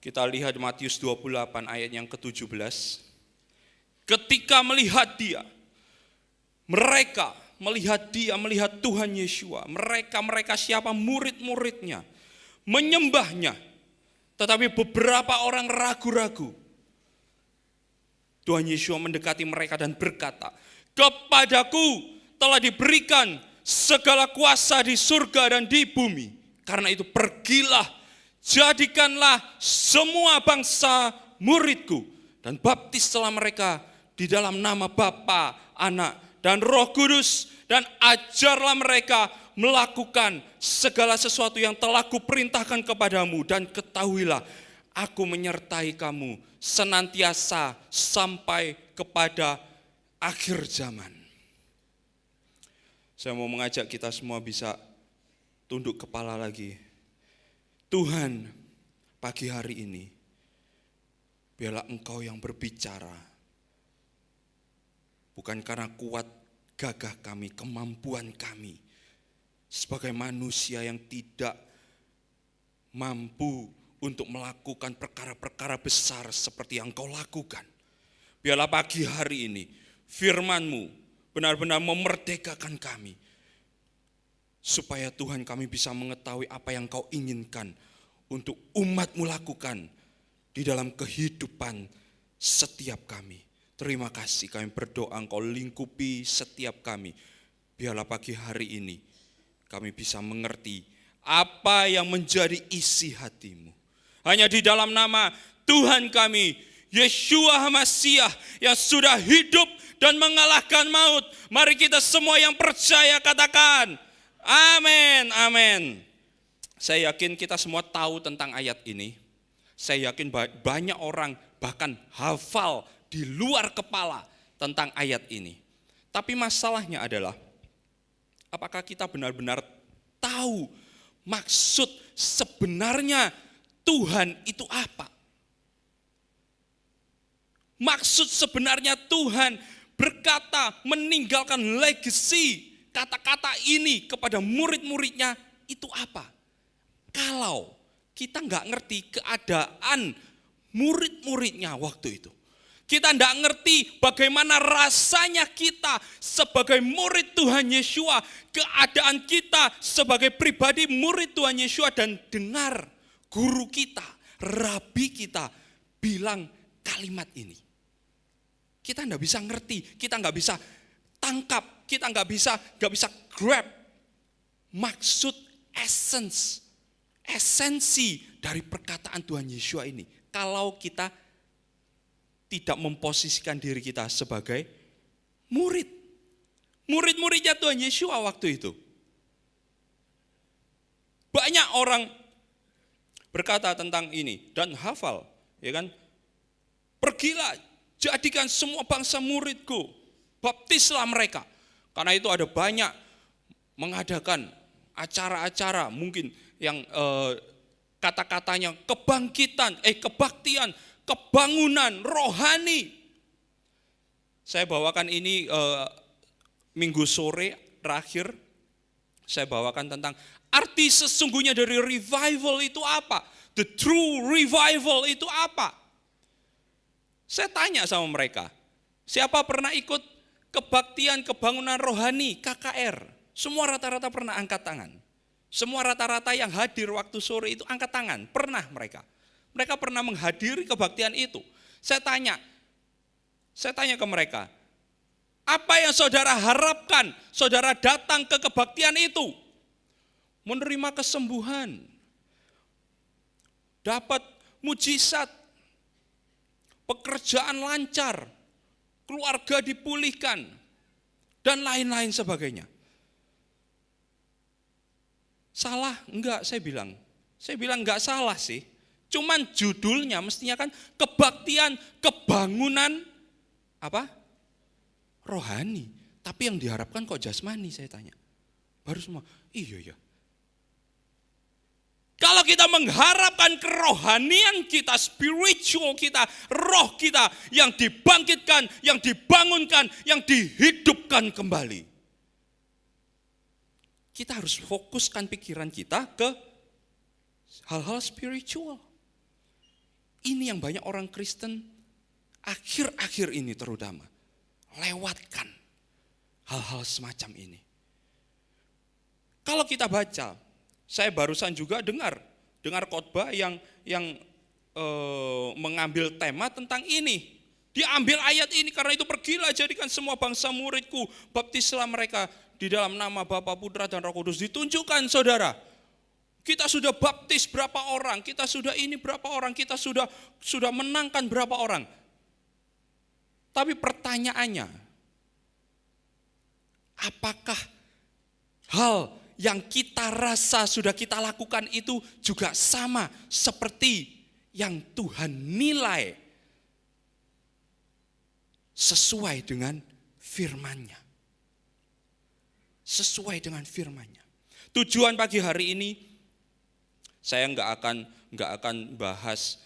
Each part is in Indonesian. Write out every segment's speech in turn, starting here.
Kita lihat Matius 28 ayat yang ke-17. Ketika melihat dia, mereka melihat Tuhan Yeshua. Mereka siapa? Murid-muridnya. Menyembahnya. Tetapi beberapa orang ragu-ragu. Tuhan Yeshua mendekati mereka dan berkata, kepadaku telah diberikan segala kuasa di surga dan di bumi. Karena itu pergilah, jadikanlah semua bangsa muridku. Dan baptislah mereka di dalam nama Bapa, Anak, dan Roh Kudus. Dan ajarlah mereka melakukan segala sesuatu yang telah kuperintahkan kepadamu. Dan ketahuilah, aku menyertai kamu senantiasa sampai kepada akhir zaman. Saya mau mengajak kita semua bisa tunduk kepala lagi. Tuhan, pagi hari ini, biarlah Engkau yang berbicara. Bukan karena kuat gagah kami, kemampuan kami. Sebagai manusia yang tidak mampu untuk melakukan perkara-perkara besar seperti yang Kau lakukan. Biarlah pagi hari ini firman-Mu benar-benar memerdekakan kami. Supaya Tuhan kami bisa mengetahui apa yang Kau inginkan untuk umat-Mu lakukan di dalam kehidupan setiap kami. Terima kasih, kami berdoa Engkau lingkupi setiap kami. Biarlah pagi hari ini kami bisa mengerti apa yang menjadi isi hati-Mu. Hanya di dalam nama Tuhan kami, Yeshua HaMasyiah yang sudah hidup dan mengalahkan maut. Mari kita semua yang percaya katakan, amin, amin. Saya yakin kita semua tahu tentang ayat ini. Saya yakin banyak orang bahkan hafal di luar kepala tentang ayat ini. Tapi masalahnya adalah, apakah kita benar-benar tahu maksud sebenarnya Tuhan itu apa? Maksud sebenarnya Tuhan berkata meninggalkan legacy kata-kata ini kepada murid-muridnya itu apa? Kalau kita nggak ngerti keadaan murid-muridnya waktu itu. Kita nggak ngerti bagaimana rasanya kita sebagai murid Tuhan Yeshua. Keadaan kita sebagai pribadi murid Tuhan Yeshua dan dengar guru kita, rabi kita bilang kalimat ini. Kita nggak bisa ngerti, kita nggak bisa tangkap, kita nggak bisa grab maksud esensi dari perkataan Tuhan Yeshua ini. Kalau kita tidak memposisikan diri kita sebagai murid-muridnya Tuhan Yeshua waktu itu. Banyak orang berkata tentang ini dan hafal, ya kan? Pergilah, jadikan semua bangsa muridku, baptislah mereka. Karena itu ada banyak mengadakan acara-acara mungkin yang kata-katanya kebangkitan, kebaktian, kebangunan rohani. Saya bawakan ini minggu sore terakhir, saya bawakan tentang arti sesungguhnya dari revival itu apa? The true revival itu apa? Saya tanya sama mereka, siapa pernah ikut kebaktian kebangunan rohani KKR? Semua rata-rata pernah angkat tangan. Semua rata-rata yang hadir waktu sore itu angkat tangan, pernah mereka. Mereka pernah menghadiri kebaktian itu. Saya tanya ke mereka, apa yang saudara harapkan saudara datang ke kebaktian itu? Menerima kesembuhan, dapat mujizat, pekerjaan lancar, keluarga dipulihkan, dan lain-lain sebagainya. Salah? Enggak, saya bilang enggak salah sih. Cuman judulnya mestinya kan kebaktian, kebangunan apa? Rohani. Tapi yang diharapkan kok jasmani, saya tanya. Baru semua, iya. Kalau kita mengharapkan kerohanian kita, spiritual kita, roh kita yang dibangkitkan, yang dibangunkan, yang dihidupkan kembali. Kita harus fokuskan pikiran kita ke hal-hal spiritual. Ini yang banyak orang Kristen akhir-akhir ini terutama lewatkan hal-hal semacam ini. Kalau kita baca, saya barusan juga dengar khotbah yang mengambil tema tentang ini. Diambil ayat ini, karena itu pergilah jadikan semua bangsa muridku, baptislah mereka di dalam nama Bapa, Putra dan Roh Kudus. Ditunjukkan saudara, kita sudah baptis berapa orang, kita sudah ini berapa orang, kita sudah menangkan berapa orang. Tapi pertanyaannya, apakah hal yang kita rasa sudah kita lakukan itu juga sama seperti yang Tuhan nilai sesuai dengan firman-Nya? Sesuai dengan firman-Nya. Tujuan pagi hari ini, saya nggak akan bahas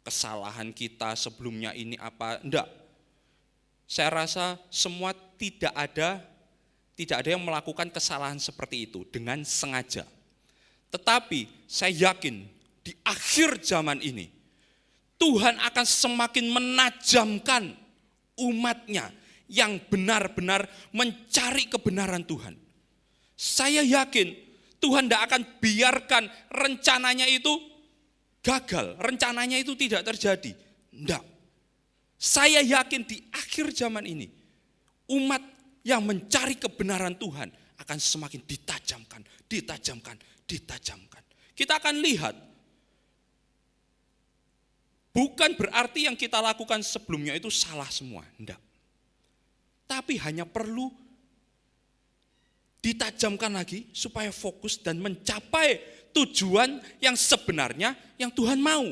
kesalahan kita sebelumnya ini apa, enggak. Saya rasa semua tidak ada yang melakukan kesalahan seperti itu dengan sengaja. Tetapi saya yakin di akhir zaman ini Tuhan akan semakin menajamkan umat-Nya yang benar-benar mencari kebenaran Tuhan. Saya yakin Tuhan tidak akan biarkan rencananya itu gagal, rencananya itu tidak terjadi. Tidak. Saya yakin di akhir zaman ini umat yang mencari kebenaran Tuhan akan semakin ditajamkan. Kita akan lihat, bukan berarti yang kita lakukan sebelumnya itu salah semua, enggak. Tapi hanya perlu ditajamkan lagi supaya fokus dan mencapai tujuan yang sebenarnya yang Tuhan mau.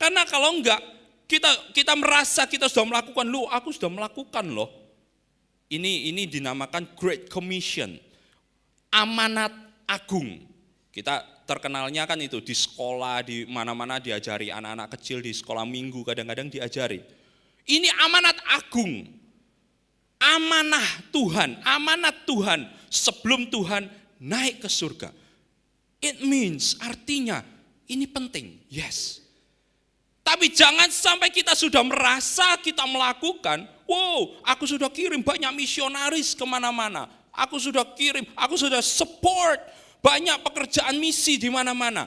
Karena kalau enggak, kita merasa kita sudah melakukan, aku sudah melakukan loh. Ini dinamakan Great Commission, amanat agung. Kita terkenalnya kan itu di sekolah, di mana-mana diajari, anak-anak kecil di sekolah minggu kadang-kadang diajari. Ini amanat agung, amanat Tuhan sebelum Tuhan naik ke surga. It means, artinya ini penting, yes. Tapi jangan sampai kita sudah merasa kita melakukan, aku sudah kirim banyak misionaris kemana-mana, aku sudah support banyak pekerjaan misi di mana-mana.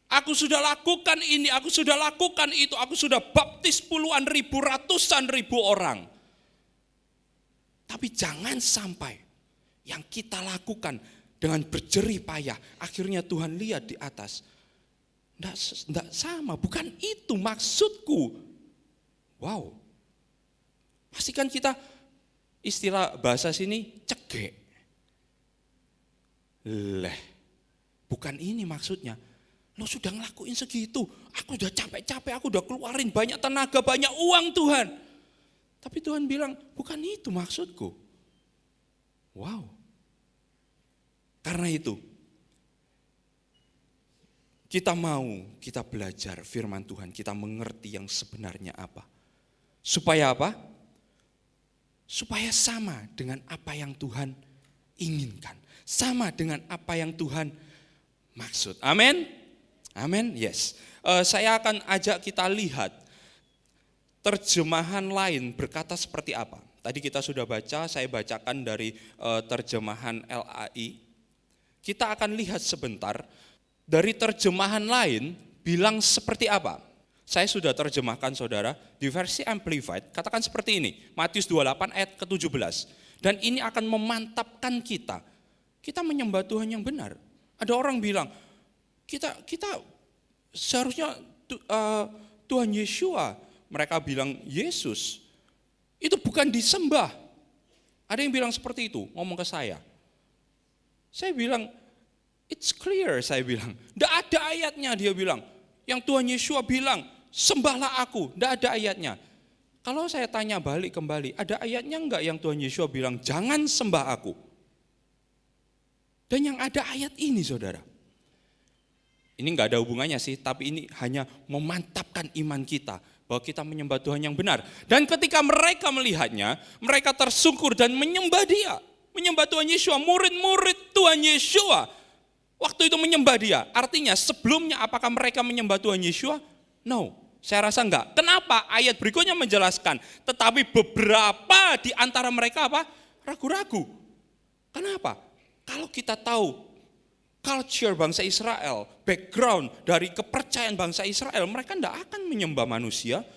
Aku sudah lakukan ini, aku sudah lakukan itu, aku sudah baptis puluhan ribu, ratusan ribu orang. Tapi jangan sampai yang kita lakukan dengan berjerih payah, akhirnya Tuhan lihat di atas. Enggak sama, bukan itu maksudku. Wow. Pastikan kita, istilah bahasa sini, cegek. Bukan ini maksudnya. Lo sudah ngelakuin segitu, aku udah capek-capek, aku udah keluarin banyak tenaga, banyak uang Tuhan. Tapi Tuhan bilang, bukan itu maksudku. Wow. Karena itu, kita belajar firman Tuhan, kita mengerti yang sebenarnya apa. Supaya apa? Supaya sama dengan apa yang Tuhan inginkan. Sama dengan apa yang Tuhan maksud. Amin. Amin, yes. Saya akan ajak kita lihat terjemahan lain berkata seperti apa. Tadi kita sudah baca, saya bacakan dari terjemahan LAI. Kita akan lihat sebentar dari terjemahan lain bilang seperti apa. Saya sudah terjemahkan saudara di versi Amplified, katakan seperti ini. Matius 28 ayat ke-17. Dan ini akan memantapkan kita menyembah Tuhan yang benar. Ada orang bilang, kita seharusnya Tuhan Yeshua, mereka bilang Yesus, itu bukan disembah. Ada yang bilang seperti itu, ngomong ke saya. Saya bilang, it's clear, saya bilang. Tidak ada ayatnya, dia bilang. Yang Tuhan Yeshua bilang, sembahlah aku, tidak ada ayatnya. Kalau saya tanya balik kembali, ada ayatnya enggak yang Tuhan Yeshua bilang, jangan sembah aku? Dan yang ada ayat ini saudara. Ini enggak ada hubungannya sih, tapi ini hanya memantapkan iman kita. Bahwa kita menyembah Tuhan yang benar. Dan ketika mereka melihatnya, mereka tersungkur dan menyembah dia. Menyembah Tuhan Yeshua, murid-murid Tuhan Yeshua. Waktu itu menyembah dia. Artinya sebelumnya apakah mereka menyembah Tuhan Yesus? No, saya rasa enggak. Kenapa? Ayat berikutnya menjelaskan. Tetapi beberapa di antara mereka apa? Ragu-ragu. Kenapa? Kalau kita tahu culture bangsa Israel, background dari kepercayaan bangsa Israel, mereka enggak akan menyembah manusia.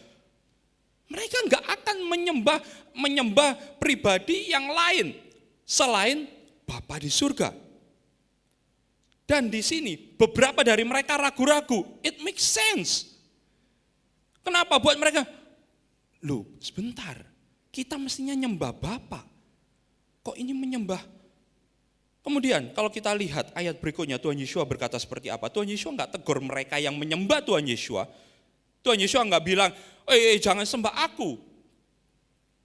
Mereka enggak akan menyembah pribadi yang lain selain Bapa di surga. Dan di sini beberapa dari mereka ragu-ragu. It makes sense. Kenapa buat mereka? Loh, sebentar. Kita mestinya nyembah Bapa. Kok ini menyembah? Kemudian kalau kita lihat ayat berikutnya, Tuhan Yesus berkata seperti apa? Tuhan Yesus enggak tegur mereka yang menyembah Tuhan Yesus. Tuhan Yesus enggak bilang, jangan sembah aku.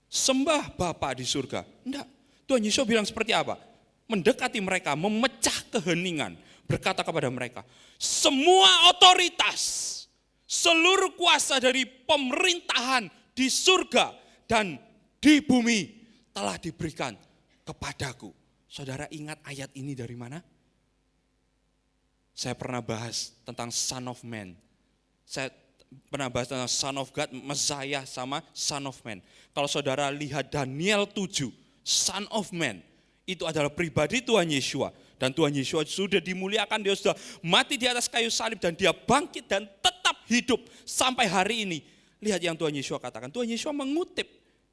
Sembah Bapa di surga. Enggak. Tuhan Yesus bilang seperti apa? Mendekati mereka, memecah keheningan. Berkata kepada mereka, semua otoritas, seluruh kuasa dari pemerintahan di surga dan di bumi telah diberikan kepadaku. Saudara ingat ayat ini dari mana? Saya pernah bahas tentang Son of Man. Saya pernah bahas tentang Son of God, Messiah sama Son of Man. Kalau saudara lihat Daniel 7, Son of Man, itu adalah pribadi Tuhan Yesus. Dan Tuhan Yesus sudah dimuliakan, dia sudah mati di atas kayu salib dan dia bangkit dan tetap hidup sampai hari ini. Lihat yang Tuhan Yesus katakan. Tuhan Yesus mengutip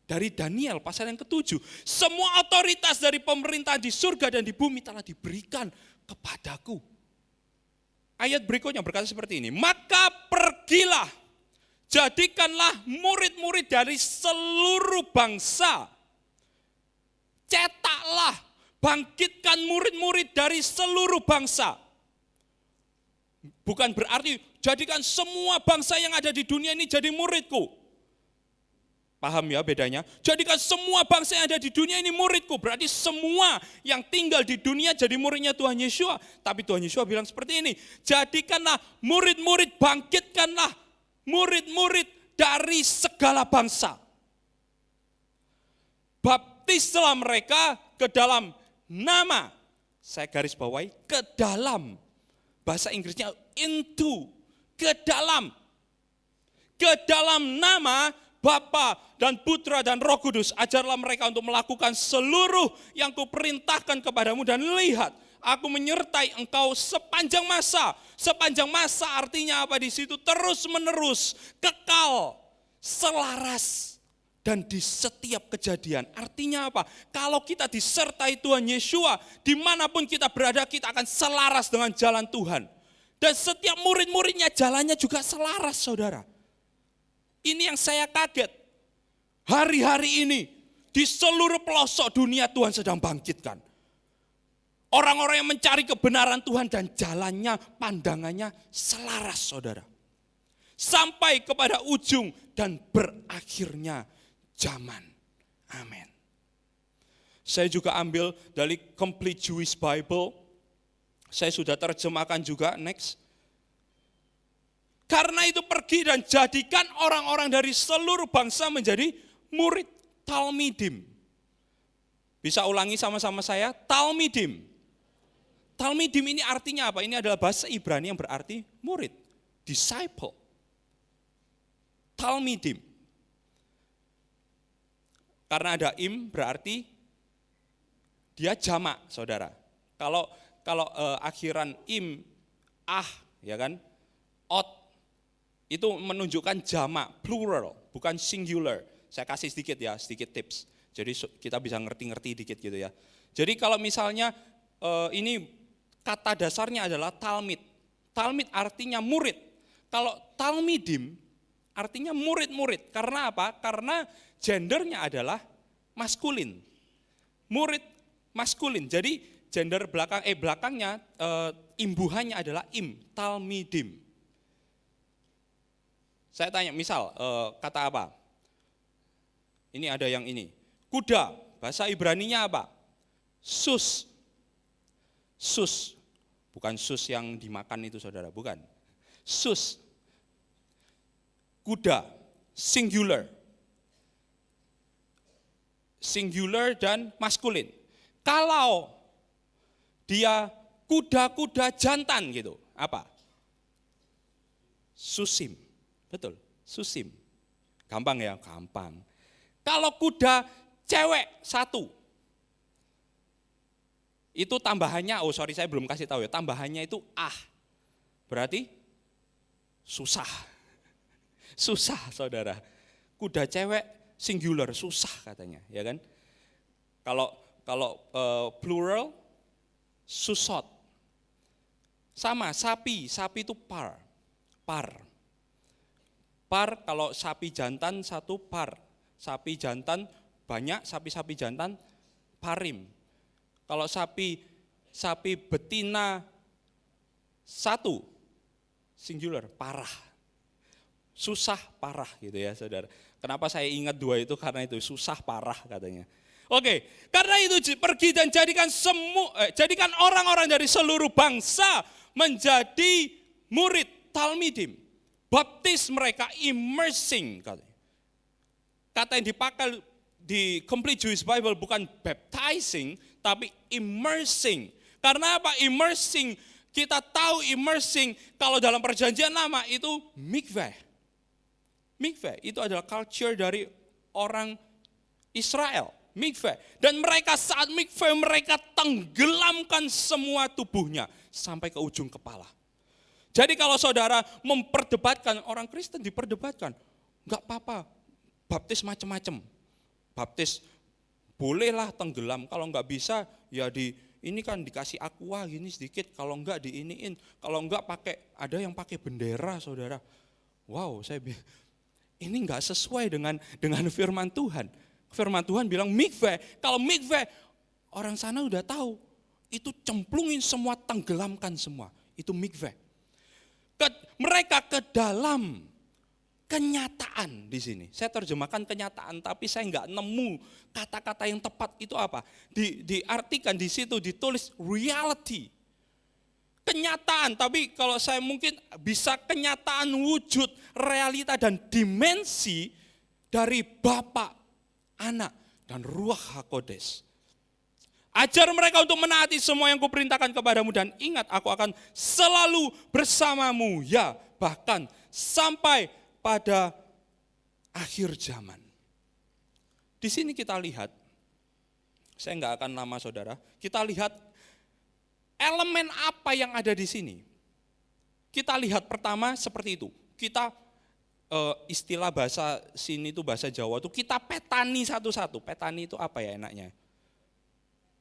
dari Daniel pasal yang ke-7. Semua otoritas dari pemerintah di surga dan di bumi telah diberikan kepadaku. Ayat berikutnya berkata seperti ini. Maka pergilah, jadikanlah murid-murid dari seluruh bangsa. Cetaklah, bangkitkan murid-murid dari seluruh bangsa. Bukan berarti jadikan semua bangsa yang ada di dunia ini jadi muridku. Paham ya bedanya? Jadikan semua bangsa yang ada di dunia ini muridku. Berarti semua yang tinggal di dunia jadi muridnya Tuhan Yesus. Tapi Tuhan Yesus bilang seperti ini. Jadikanlah murid-murid, bangkitkanlah murid-murid dari segala bangsa. Baptislah mereka ke dalam nama. Saya garis bawahi, ke dalam. Bahasa Inggrisnya into, ke dalam. Ke dalam nama Bapa dan Putra dan Roh Kudus, ajarlah mereka untuk melakukan seluruh yang kuperintahkan kepadamu dan lihat, aku menyertai engkau sepanjang masa. Sepanjang masa artinya apa di situ? Terus menerus, kekal, selaras dan di setiap kejadian. Artinya apa? Kalau kita disertai Tuhan Yesus, dimanapun kita berada kita akan selaras dengan jalan Tuhan. Dan setiap murid-muridnya jalannya juga selaras, saudara. Ini yang saya kaget. Hari-hari ini di seluruh pelosok dunia Tuhan sedang bangkitkan. Orang-orang yang mencari kebenaran Tuhan dan jalannya, pandangannya selaras, saudara. Sampai kepada ujung dan berakhirnya zaman. Amin. Saya juga ambil dari Complete Jewish Bible. Saya sudah terjemahkan juga, next. Karena itu pergi dan jadikan orang-orang dari seluruh bangsa menjadi murid Talmidim. Bisa ulangi sama-sama saya, Talmidim. Talmidim ini artinya apa? Ini adalah bahasa Ibrani yang berarti murid, disciple. Talmidim. Karena ada im berarti dia jamak, saudara. Kalau akhiran im, ya kan, ot, itu menunjukkan jamak, plural, bukan singular. Saya kasih sedikit tips. Jadi kita bisa ngerti-ngerti dikit gitu ya. Jadi kalau misalnya ini kata dasarnya adalah talmid. Talmid artinya murid. Kalau talmidim artinya murid-murid. Karena apa? Karena gendernya adalah maskulin. Murid maskulin. Jadi gender belakangnya imbuhannya adalah im, talmidim. Saya tanya, misal kata apa? Ini ada yang ini. Kuda, bahasa Ibraninya apa? Sus. Sus. Bukan sus yang dimakan itu, saudara, bukan. Sus. Kuda, singular. Singular dan maskulin. Kalau dia kuda-kuda jantan gitu. Apa? Susim. Betul, susim. Gampang ya, gampang. Kalau kuda cewek satu, itu tambahannya, saya belum kasih tahu ya, tambahannya itu berarti susah. Susah saudara. Kuda cewek singular, susah katanya, ya kan? Kalau plural, susot. Sama, sapi itu par. Par kalau sapi jantan satu par. Sapi jantan banyak, sapi jantan parim. Kalau sapi betina satu, singular, parah. Susah parah gitu ya saudara. Kenapa saya ingat dua itu? Karena itu susah parah katanya. Oke, karena itu pergi dan jadikan orang-orang dari seluruh bangsa menjadi murid Talmidim. Baptis mereka, immersing katanya. Kata yang dipakai di Complete Jewish Bible bukan baptizing, tapi immersing. Karena apa? Immersing, kita tahu immersing kalau dalam perjanjian lama itu mikveh. Mikveh itu adalah culture dari orang Israel. Mikveh. Dan mereka saat mikveh mereka tenggelamkan semua tubuhnya sampai ke ujung kepala. Jadi kalau saudara memperdebatkan, orang Kristen diperdebatkan, enggak apa-apa, baptis macam-macam. Baptis bolehlah tenggelam, kalau enggak bisa ya ini kan dikasih aqua gini sedikit, kalau enggak diiniin, kalau enggak ada yang pakai bendera saudara. Wow, ini enggak sesuai dengan firman Tuhan. Firman Tuhan bilang mikveh, kalau mikveh orang sana udah tahu, itu cemplungin semua, tenggelamkan semua, itu mikveh. Mereka ke dalam kenyataan di sini. Saya terjemahkan kenyataan, tapi saya nggak nemu kata-kata yang tepat itu apa. Diartikan di situ ditulis reality, kenyataan. Tapi kalau saya mungkin bisa kenyataan wujud, realita dan dimensi dari Bapa, Anak dan Ruach HaKodes. Ajar mereka untuk menaati semua yang kuperintahkan kepadamu dan ingat aku akan selalu bersamamu, ya bahkan sampai pada akhir zaman. Di sini kita lihat, saya nggak akan lama saudara, kita lihat elemen apa yang ada di sini. Kita lihat pertama seperti itu, kita istilah bahasa sini itu bahasa Jawa itu kita petani satu-satu. Petani itu apa ya enaknya?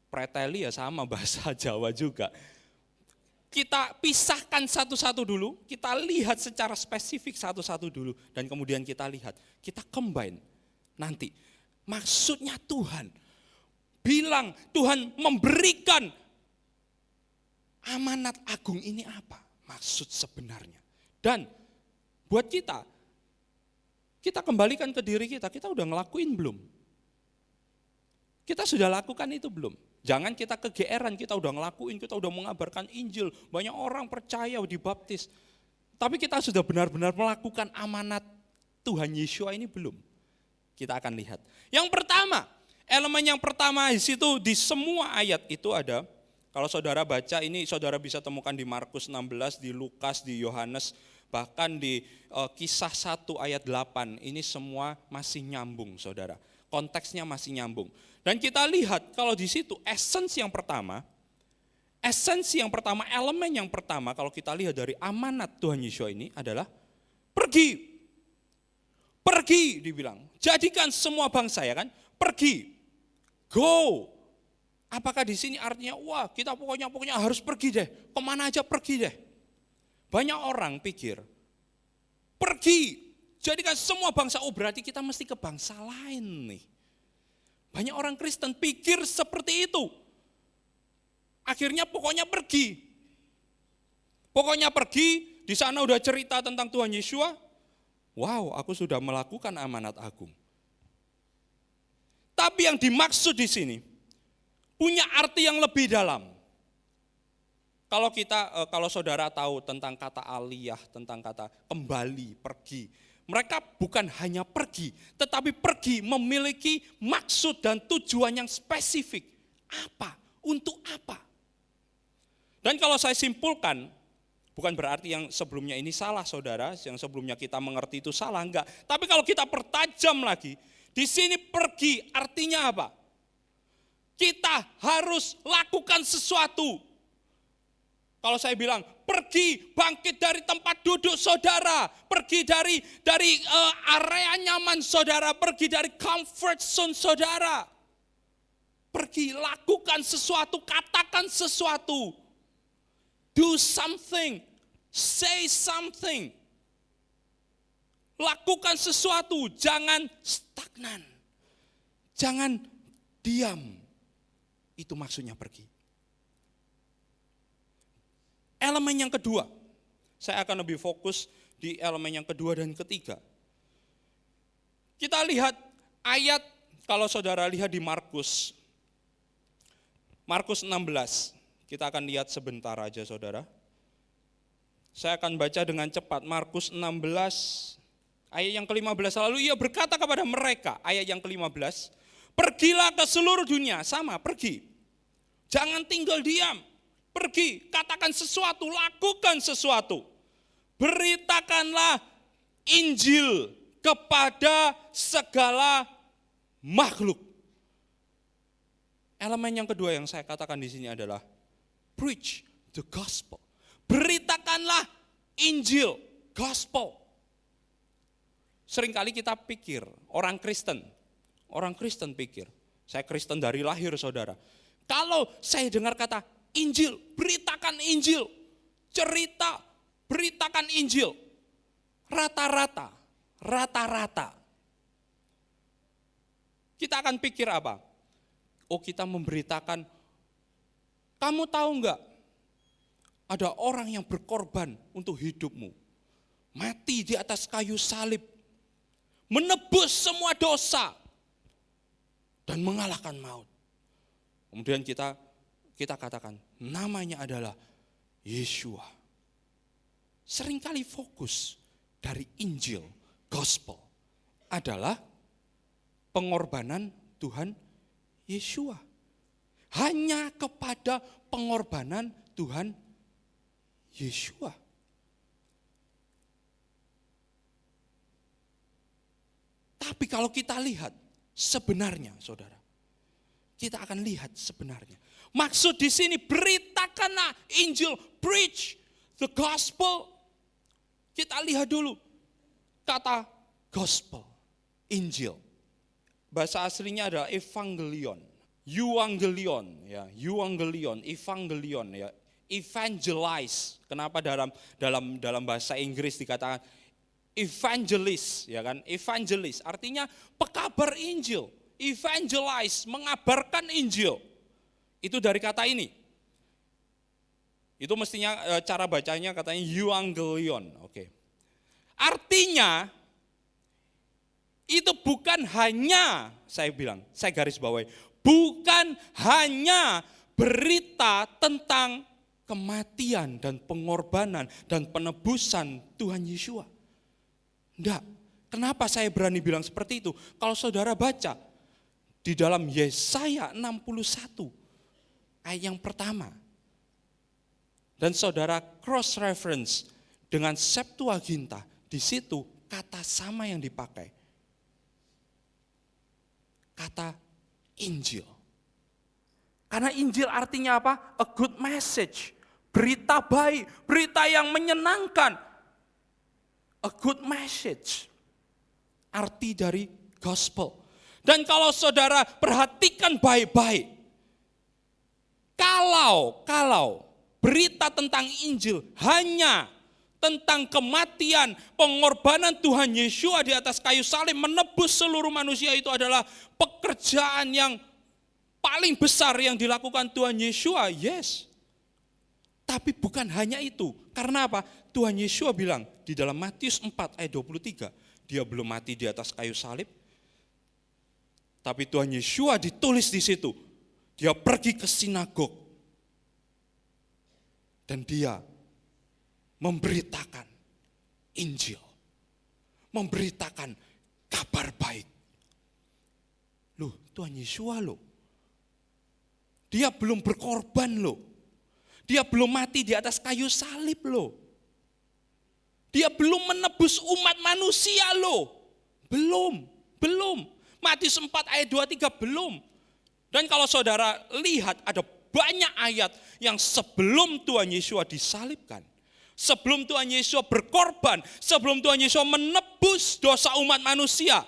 Preteli ya sama bahasa Jawa juga. Kita pisahkan satu-satu dulu, kita lihat secara spesifik satu-satu dulu, dan kemudian kita lihat, kita combine nanti. Maksudnya Tuhan bilang, Tuhan memberikan amanat agung ini apa? Maksud sebenarnya. Dan buat kita kembalikan ke diri kita udah ngelakuin belum? Kita sudah lakukan itu belum? Jangan kita kegeeran, kita udah ngelakuin, kita udah mengabarkan Injil, banyak orang percaya dibaptis. Tapi kita sudah benar-benar melakukan amanat Tuhan Yesus ini belum? Kita akan lihat. Yang pertama, elemen yang pertama di situ di semua ayat itu ada, kalau saudara baca ini saudara bisa temukan di Markus 16, di Lukas, di Yohanes, bahkan di Kisah 1 ayat 8, ini semua masih nyambung saudara. Konteksnya masih nyambung. Dan kita lihat kalau di situ esensi yang pertama, elemen yang pertama kalau kita lihat dari amanat Tuhan Yesus ini adalah pergi. Pergi dibilang, jadikan semua bangsa ya kan, pergi. Go. Apakah di sini artinya wah kita pokoknya harus pergi deh, kemana aja pergi deh. Banyak orang pikir, pergi. Jadikan semua bangsa, berarti kita mesti ke bangsa lain nih. Banyak orang Kristen pikir seperti itu. Akhirnya pokoknya pergi. Pokoknya pergi, di sana udah cerita tentang Tuhan Yesus. Wow, aku sudah melakukan amanat agung. Tapi yang dimaksud di sini punya arti yang lebih dalam. Kalau saudara tahu tentang kata aliyah, tentang kata kembali, pergi. Mereka bukan hanya pergi, tetapi pergi memiliki maksud dan tujuan yang spesifik. Apa? Untuk apa? Dan kalau saya simpulkan, bukan berarti yang sebelumnya ini salah saudara, yang sebelumnya kita mengerti itu salah, enggak. Tapi kalau kita pertajam lagi, di sini pergi artinya apa? Kita harus lakukan sesuatu. Kalau saya bilang, pergi bangkit dari tempat duduk saudara, pergi dari area nyaman saudara, pergi dari comfort zone saudara. Pergi, lakukan sesuatu, katakan sesuatu. Do something, say something. Lakukan sesuatu, jangan stagnan. Jangan diam. Itu maksudnya pergi. Elemen yang kedua, saya akan lebih fokus di elemen yang kedua dan ketiga. Kita lihat ayat, kalau saudara lihat di Markus 16, kita akan lihat sebentar aja saudara. Saya akan baca dengan cepat, Markus 16, ayat yang ke-15, lalu ia berkata kepada mereka, ayat yang ke-15, pergilah ke seluruh dunia, sama pergi, jangan tinggal diam. Pergi, katakan sesuatu, lakukan sesuatu. Beritakanlah Injil kepada segala makhluk. Elemen yang kedua yang saya katakan di sini adalah preach the gospel. Beritakanlah Injil, gospel. Seringkali kita pikir, orang Kristen pikir, saya Kristen dari lahir saudara. Kalau saya dengar kata Injil, beritakan Injil, cerita, beritakan Injil. Rata-rata. Kita akan pikir apa? Oh, kita memberitakan, kamu tahu enggak? Ada orang yang berkorban untuk hidupmu. Mati di atas kayu salib. Menebus semua dosa. Dan mengalahkan maut. Kemudian kita katakan, namanya adalah Yeshua. Seringkali fokus dari Injil, gospel, adalah pengorbanan Tuhan Yeshua. Hanya kepada pengorbanan Tuhan Yeshua. Tapi kalau kita lihat sebenarnya, saudara, kita akan lihat sebenarnya. Maksud di sini beritakanlah Injil, preach the gospel. Kita lihat dulu kata gospel, Injil. Bahasa aslinya adalah evangelion, evangelion ya, evangelize. Kenapa dalam bahasa Inggris dikatakan evangelis, ya kan? Evangelis artinya pekabar Injil, evangelize, mengabarkan Injil. Itu dari kata ini. Itu mestinya cara bacanya katanya euangelion. Oke. Artinya itu bukan hanya, saya garis bawahi, bukan hanya berita tentang kematian dan pengorbanan dan penebusan Tuhan Yeshua. Enggak. Kenapa saya berani bilang seperti itu? Kalau saudara baca di dalam Yesaya 61 ayat yang pertama, dan saudara cross reference dengan Septuaginta, di situ kata sama yang dipakai, kata Injil. Karena Injil artinya apa? A good message, berita baik, berita yang menyenangkan. A good message, arti dari gospel. Dan kalau saudara perhatikan baik-baik, kalau berita tentang Injil hanya tentang kematian, pengorbanan Tuhan Yeshua di atas kayu salib menebus seluruh manusia, itu adalah pekerjaan yang paling besar yang dilakukan Tuhan Yeshua, yes. Tapi bukan hanya itu. Karena apa? Tuhan Yeshua bilang di dalam Matius 4 ayat 23, dia belum mati di atas kayu salib. Tapi Tuhan Yeshua ditulis di situ, dia pergi ke sinagog dan dia memberitakan Injil, memberitakan kabar baik. Loh, Tuhan Yeshua loh, dia belum berkorban loh, Dia belum mati di atas kayu salib loh. Dia belum menebus umat manusia loh. Belum. Matius 4 ayat 23 belum. Dan kalau saudara lihat ada banyak ayat yang sebelum Tuhan Yesus disalibkan, sebelum Tuhan Yesus berkorban, sebelum Tuhan Yesus menebus dosa umat manusia,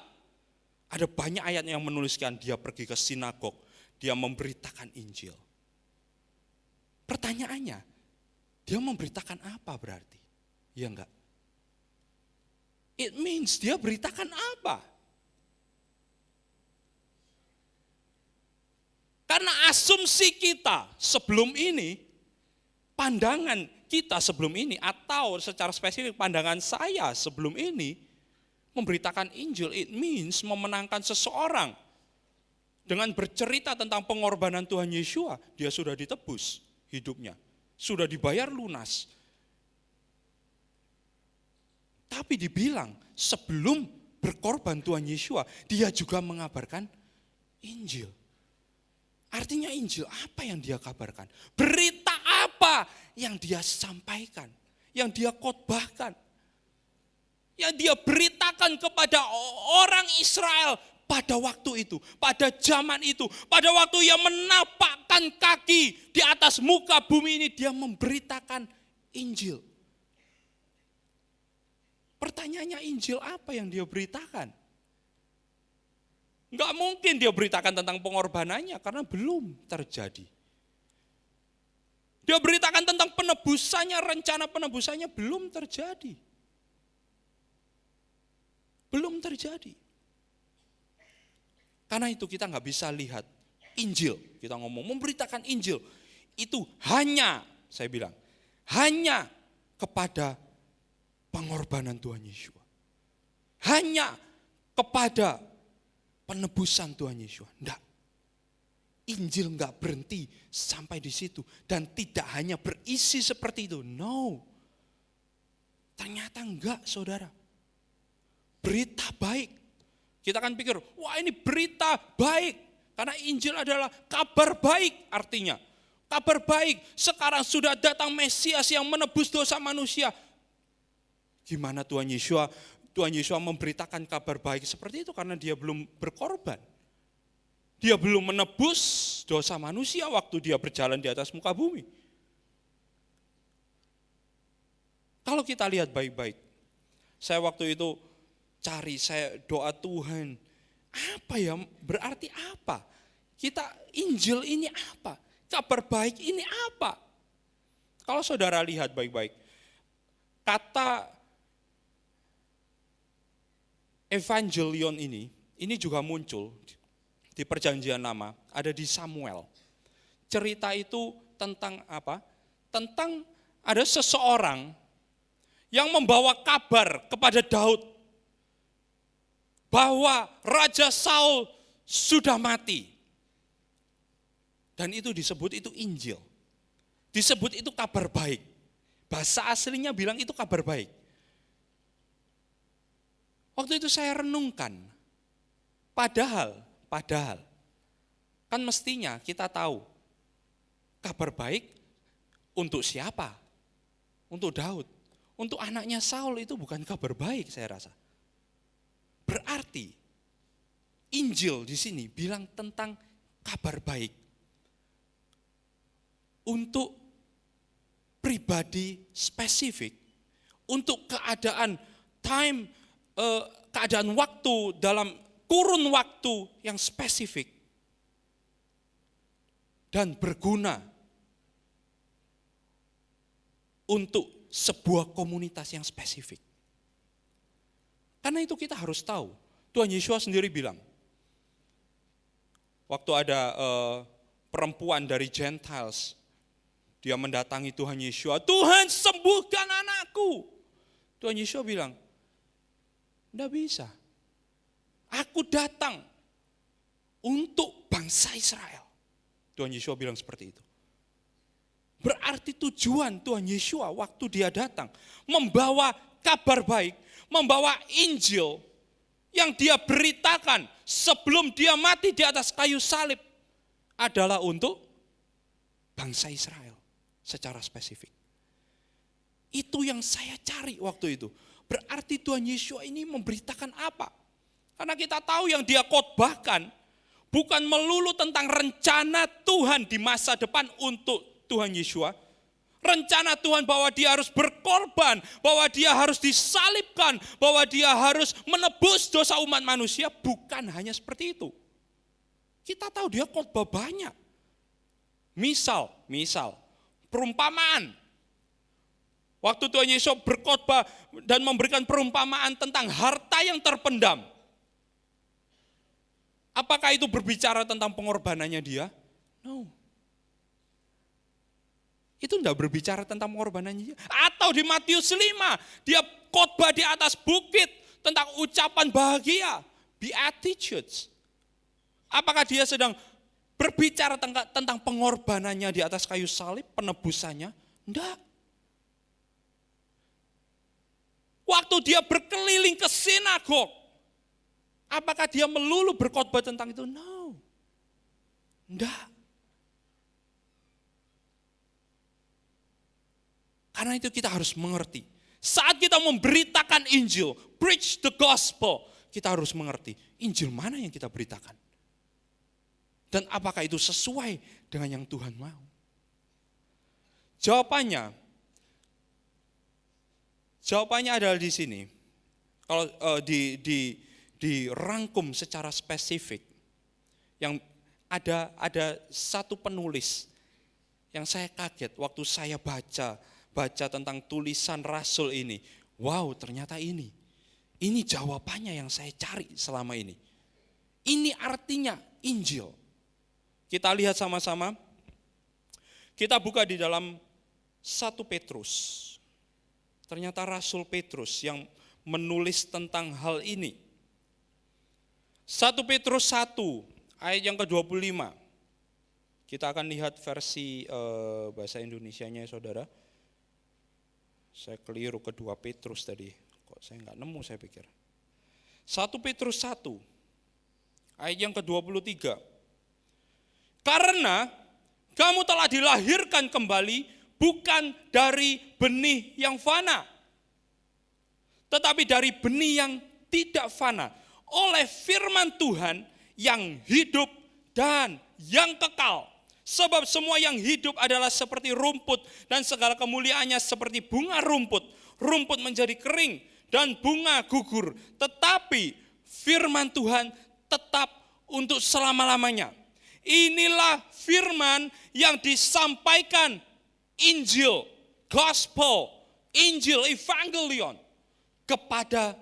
ada banyak ayat yang menuliskan dia pergi ke sinagog, dia memberitakan Injil. Pertanyaannya, dia memberitakan apa berarti? Ya enggak? It means dia beritakan apa? Karena asumsi kita sebelum ini, pandangan kita sebelum ini, atau secara spesifik pandangan saya sebelum ini, memberitakan Injil, it means memenangkan seseorang. Dengan bercerita tentang pengorbanan Tuhan Yesus, dia sudah ditebus hidupnya, sudah dibayar lunas. Tapi dibilang sebelum berkorban Tuhan Yesus, dia juga mengabarkan Injil. Artinya Injil apa yang dia kabarkan? Berita apa yang dia sampaikan, yang dia khotbahkan, yang dia beritakan kepada orang Israel pada waktu itu, pada zaman itu, pada waktu ia menapakkan kaki di atas muka bumi ini, dia memberitakan Injil. Pertanyaannya, Injil apa yang dia beritakan? Enggak mungkin dia beritakan tentang pengorbanannya karena belum terjadi. Dia beritakan tentang penebusannya, rencana penebusannya belum terjadi. Belum terjadi. Karena itu kita enggak bisa lihat Injil, kita ngomong memberitakan Injil, itu hanya, saya bilang, hanya kepada pengorbanan Tuhan Yesus. Hanya kepada penebusan Tuhan Yesus. Enggak. Injil enggak berhenti sampai di situ. Dan tidak hanya berisi seperti itu. No. Ternyata enggak, saudara. Berita baik. Kita kan pikir, wah ini berita baik. Karena Injil adalah kabar baik artinya. Kabar baik. Sekarang sudah datang Mesias yang menebus dosa manusia. Gimana Tuhan Yesus memberitakan kabar baik seperti itu karena dia belum berkorban. Dia belum menebus dosa manusia waktu dia berjalan di atas muka bumi. Kalau kita lihat baik-baik, saya waktu itu saya doa Tuhan, apa ya, berarti apa? Kita Injil ini apa? Kabar baik ini apa? Kalau saudara lihat baik-baik, kata Evangelion ini juga muncul di Perjanjian Lama, ada di Samuel. Cerita itu tentang apa? Tentang ada seseorang yang membawa kabar kepada Daud bahwa Raja Saul sudah mati. Dan itu disebut itu Injil. Disebut itu kabar baik. Bahasa aslinya bilang itu kabar baik. Waktu itu saya renungkan, padahal kan mestinya kita tahu kabar baik untuk siapa? Untuk Daud. Untuk anaknya Saul itu bukan kabar baik saya rasa. Berarti Injil di sini bilang tentang kabar baik untuk pribadi spesifik, untuk keadaan keadaan waktu dalam kurun waktu yang spesifik dan berguna untuk sebuah komunitas yang spesifik. Karena itu kita harus tahu, Tuhan Yesus sendiri bilang, waktu ada perempuan dari Gentiles, dia mendatangi Tuhan Yesus, Tuhan sembuhkan anakku. Tuhan Yesus bilang, enggak bisa. Aku datang untuk bangsa Israel. Tuhan Yesus bilang seperti itu. Berarti tujuan Tuhan Yesus waktu dia datang membawa kabar baik, membawa Injil yang dia beritakan sebelum dia mati di atas kayu salib adalah untuk bangsa Israel. secara spesifik. Itu yang saya cari waktu itu. Berarti Tuhan Yesus ini memberitakan apa? Karena kita tahu yang dia khotbahkan bukan melulu tentang rencana Tuhan di masa depan untuk Tuhan Yesus. Rencana Tuhan bahwa dia harus berkorban, bahwa dia harus disalibkan, bahwa dia harus menebus dosa umat manusia, bukan hanya seperti itu. Kita tahu dia khotbah banyak. Misal, perumpamaan. Waktu Tuhan Yesus berkhotbah dan memberikan perumpamaan tentang harta yang terpendam. Apakah itu berbicara tentang pengorbanannya dia? No. Itu tidak berbicara tentang pengorbanannya dia. Atau di Matius 5, dia khotbah di atas bukit tentang ucapan bahagia, beatitudes. Apakah dia sedang berbicara tentang pengorbanannya di atas kayu salib, penebusannya? Enggak. Waktu dia berkeliling ke sinagog, apakah dia melulu berkhotbah tentang itu? No. Enggak. Karena itu kita harus mengerti. Saat kita memberitakan Injil, preach the gospel, kita harus mengerti Injil mana yang kita beritakan. Dan apakah itu sesuai dengan yang Tuhan mau? Jawabannya adalah di sini. Kalau dirangkum secara spesifik, yang ada satu penulis yang saya kaget waktu saya baca tentang tulisan Rasul ini. Wow, ternyata ini jawabannya yang saya cari selama ini. Ini artinya Injil. Kita lihat sama-sama. Kita buka di dalam 1 Petrus. Ternyata Rasul Petrus yang menulis tentang hal ini. 1 Petrus 1 ayat yang ke-25. Kita akan lihat versi bahasa Indonesianya ya saudara. Saya keliru ke 2 Petrus tadi. Kok saya enggak nemu saya pikir. 1 Petrus 1 ayat yang ke-23. Karena kamu telah dilahirkan kembali bukan dari benih yang fana, tetapi dari benih yang tidak fana, oleh firman Tuhan yang hidup dan yang kekal. Sebab semua yang hidup adalah seperti rumput dan segala kemuliaannya seperti bunga rumput. Rumput menjadi kering dan bunga gugur, tetapi firman Tuhan tetap untuk selama-lamanya. Inilah firman yang disampaikan Injil, Gospel, Injil, Evangelion kepada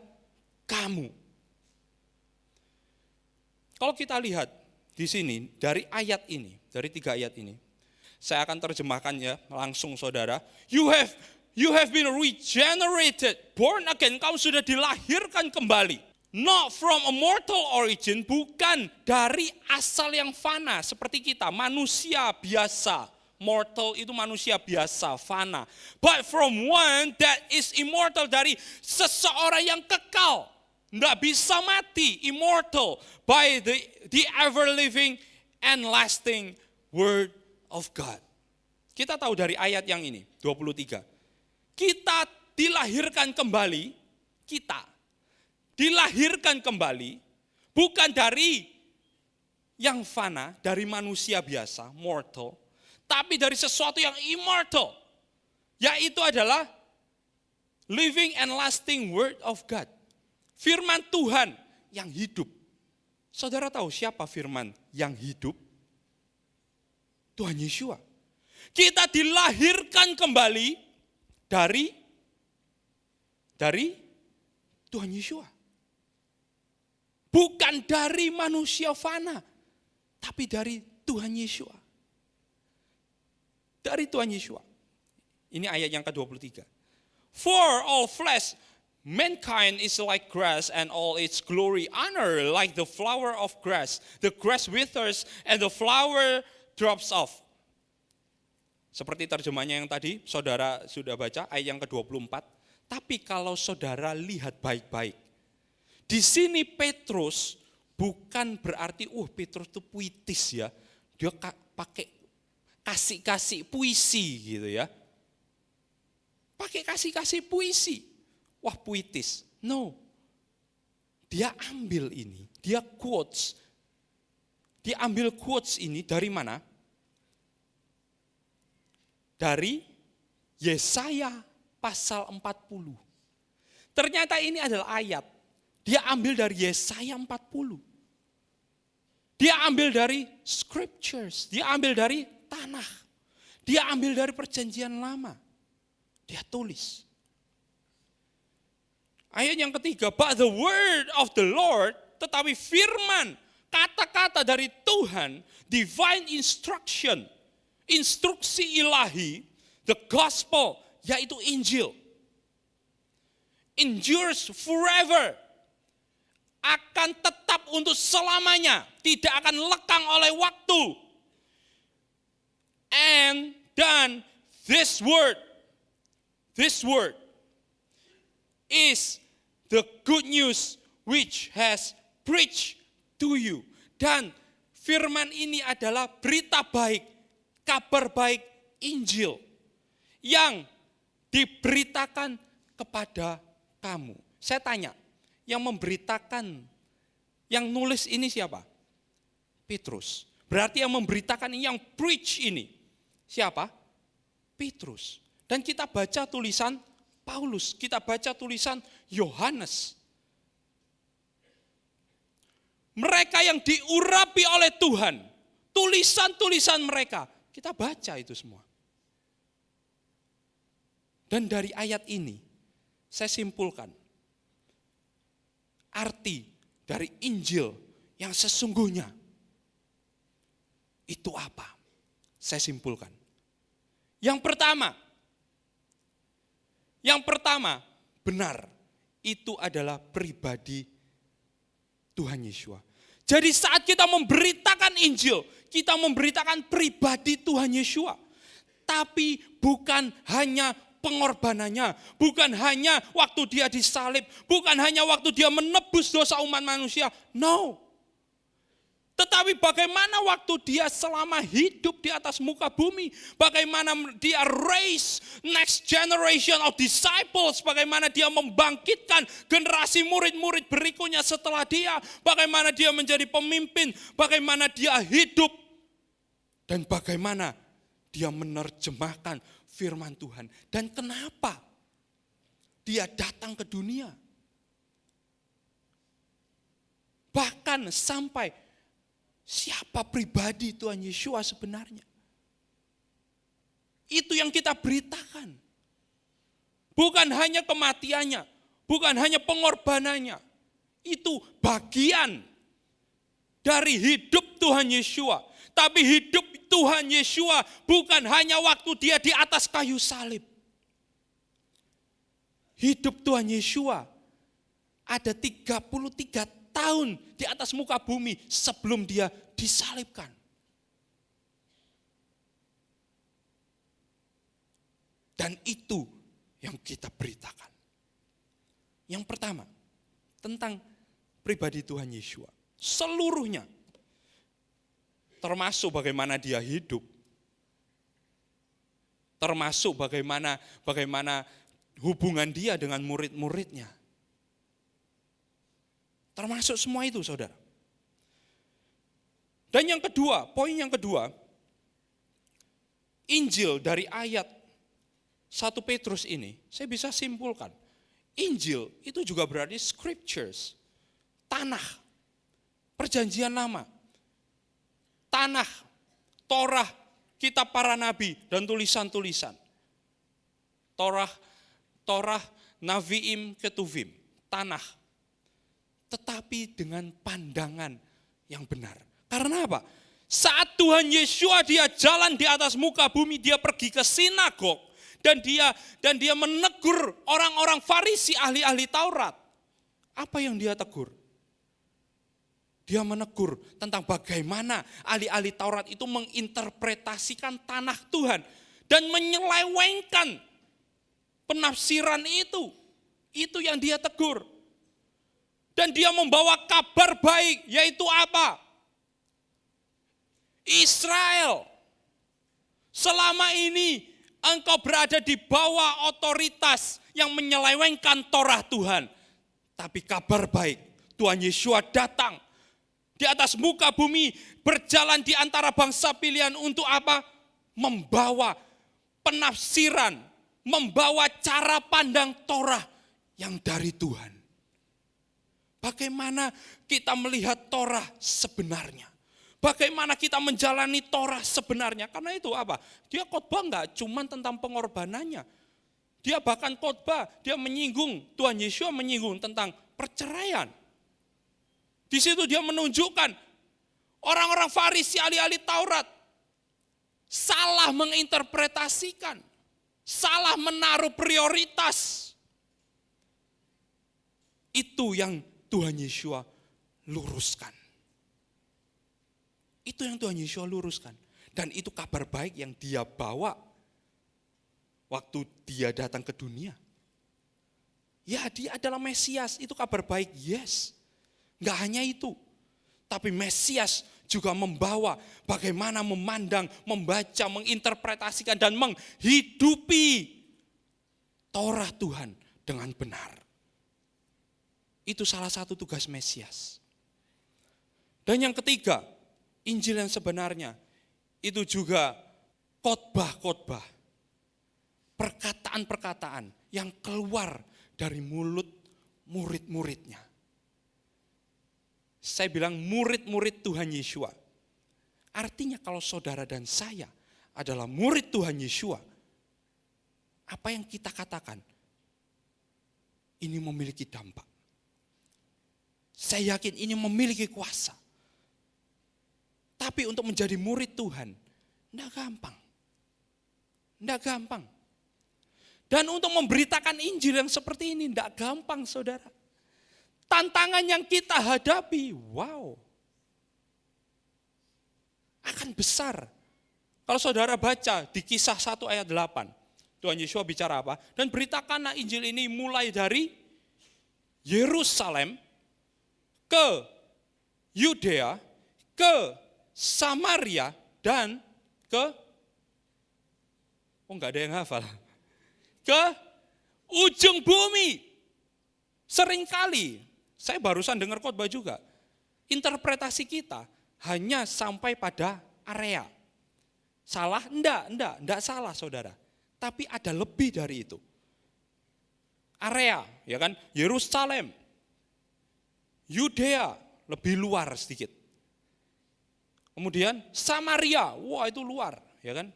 kamu. Kalau kita lihat di sini dari ayat ini, dari 3 ayat ini, saya akan terjemahkannya langsung saudara. You have been regenerated, born again. Kamu sudah dilahirkan kembali. Not from a mortal origin, bukan dari asal yang fana seperti kita, manusia biasa. Mortal itu manusia biasa, fana. But from one that is immortal, dari seseorang yang kekal, tidak bisa mati, immortal, by the ever living and lasting word of God. Kita tahu dari ayat yang ini, 23. Kita dilahirkan kembali, dilahirkan kembali bukan dari yang fana, dari manusia biasa, mortal, tapi dari sesuatu yang immortal, yaitu adalah living and lasting word of God. Firman Tuhan yang hidup. Saudara tahu siapa firman yang hidup? Tuhan Yesus. Kita dilahirkan kembali dari Tuhan Yesus. Bukan dari manusia fana, tapi dari Tuhan Yesus. Dari Tuhan Yesus. Ini ayat yang ke-23. For all flesh, mankind is like grass, and all its glory honor like the flower of grass. The grass withers and the flower drops off. Seperti terjemahnya yang tadi, saudara sudah baca ayat yang ke-24. Tapi kalau saudara lihat baik-baik, di sini Petrus bukan berarti, Petrus itu puitis ya. Dia pakai kasih-kasih puisi gitu ya. Pakai kasih-kasih puisi. Wah, puitis. No. Dia ambil ini, dia quotes. Dia ambil quotes ini dari mana? Dari Yesaya pasal 40. Ternyata ini adalah ayat. Dia ambil dari Yesaya 40. Dia ambil dari scriptures, dia ambil dari tanah. Dia ambil dari perjanjian lama. Dia tulis. Ayat yang ketiga, but the word of the Lord, tetapi firman, kata-kata dari Tuhan, divine instruction, instruksi ilahi, the gospel, yaitu Injil, endures forever, akan tetap untuk selamanya, tidak akan lekang oleh waktu. Dan this word is the good news which has preached to you. Dan firman ini adalah berita baik, kabar baik Injil yang diberitakan kepada kamu. Saya tanya, yang memberitakan, yang nulis ini siapa? Petrus. Berarti yang memberitakan ini, yang preach ini siapa? Petrus. Dan kita baca tulisan Paulus, kita baca tulisan Yohanes. Mereka yang diurapi oleh Tuhan, tulisan-tulisan mereka, kita baca itu semua. Dan dari ayat ini, saya simpulkan, arti dari Injil yang sesungguhnya itu apa? Saya simpulkan. Yang pertama benar, itu adalah pribadi Tuhan Yesus. Jadi saat kita memberitakan Injil, kita memberitakan pribadi Tuhan Yesus. Tapi bukan hanya pengorbanannya, bukan hanya waktu dia disalib, bukan hanya waktu dia menebus dosa umat manusia. No. Tetapi bagaimana waktu dia selama hidup di atas muka bumi, bagaimana dia raise next generation of disciples, bagaimana dia membangkitkan generasi murid-murid berikutnya setelah dia, bagaimana dia menjadi pemimpin, bagaimana dia hidup, dan bagaimana dia menerjemahkan firman Tuhan. Dan kenapa dia datang ke dunia? Bahkan sampai siapa pribadi Tuhan Yesus sebenarnya? Itu yang kita beritakan. Bukan hanya kematiannya, bukan hanya pengorbanannya. Itu bagian dari hidup Tuhan Yesus. Tapi hidup Tuhan Yesus bukan hanya waktu dia di atas kayu salib. Hidup Tuhan Yesus ada 33 tahun di atas muka bumi sebelum dia disalibkan. Dan itu yang kita beritakan. Yang pertama, tentang pribadi Tuhan Yesus. Seluruhnya. Termasuk bagaimana dia hidup. Termasuk bagaimana hubungan dia dengan murid-muridnya. Termasuk semua itu, saudara. Dan yang kedua, poin yang kedua, Injil dari ayat 1 Petrus ini, saya bisa simpulkan. Injil itu juga berarti scriptures, tanah, perjanjian lama, tanah, Torah, kitab para nabi, dan tulisan-tulisan. Torah, Naviim, Ketuvim, tanah. Tetapi dengan pandangan yang benar. Karena apa? Saat Tuhan Yesus dia jalan di atas muka bumi, dia pergi ke sinagog dan dia menegur orang-orang Farisi, ahli-ahli Taurat. Apa yang dia tegur? Dia menegur tentang bagaimana ahli-ahli Taurat itu menginterpretasikan tanah Tuhan dan menyelewengkan penafsiran itu. Itu yang dia tegur. Dan dia membawa kabar baik, yaitu apa? Israel. Selama ini engkau berada di bawah otoritas yang menyelewengkan Torah Tuhan. Tapi kabar baik, Tuhan Yeshua datang di atas muka bumi, berjalan di antara bangsa pilihan untuk apa? Membawa penafsiran, membawa cara pandang Torah yang dari Tuhan. Bagaimana kita melihat Torah sebenarnya? Bagaimana kita menjalani Torah sebenarnya? Karena itu apa? Dia khotbah enggak cuma tentang pengorbanannya. Dia bahkan khotbah, dia menyinggung, Tuhan Yesus menyinggung tentang perceraian. Di situ dia menunjukkan orang-orang Farisi, ahli-ahli Taurat, salah menginterpretasikan, salah menaruh prioritas. Itu yang Tuhan Yesus luruskan. Itu yang Tuhan Yesus luruskan. Dan itu kabar baik yang dia bawa waktu dia datang ke dunia. Ya, dia adalah Mesias, itu kabar baik, yes. Enggak hanya itu, tapi Mesias juga membawa bagaimana memandang, membaca, menginterpretasikan, dan menghidupi Torah Tuhan dengan benar. Itu salah satu tugas Mesias. Dan yang ketiga, Injil yang sebenarnya, itu juga khotbah-khotbah, perkataan-perkataan yang keluar dari mulut murid-muridnya. Saya bilang murid-murid Tuhan Yeshua. Artinya kalau saudara dan saya adalah murid Tuhan Yeshua, apa yang kita katakan, ini memiliki dampak. Saya yakin ini memiliki kuasa. Tapi untuk menjadi murid Tuhan, tidak gampang. Tidak gampang. Dan untuk memberitakan Injil yang seperti ini, tidak gampang saudara. Tantangan yang kita hadapi, wow. Akan besar. Kalau saudara baca di Kisah 1 ayat 8, Tuhan Yesus bicara apa? Dan beritakanlah Injil ini mulai dari Yerusalem ke Yudea, ke Samaria, dan ke, enggak ada yang hafal, ke ujung bumi. Seringkali, saya barusan dengar khotbah juga, interpretasi kita hanya sampai pada area. Salah? Enggak salah saudara. Tapi ada lebih dari itu. Area, ya kan? Yerusalem, Yudea, lebih luar sedikit. Kemudian Samaria, wah itu luar, ya kan?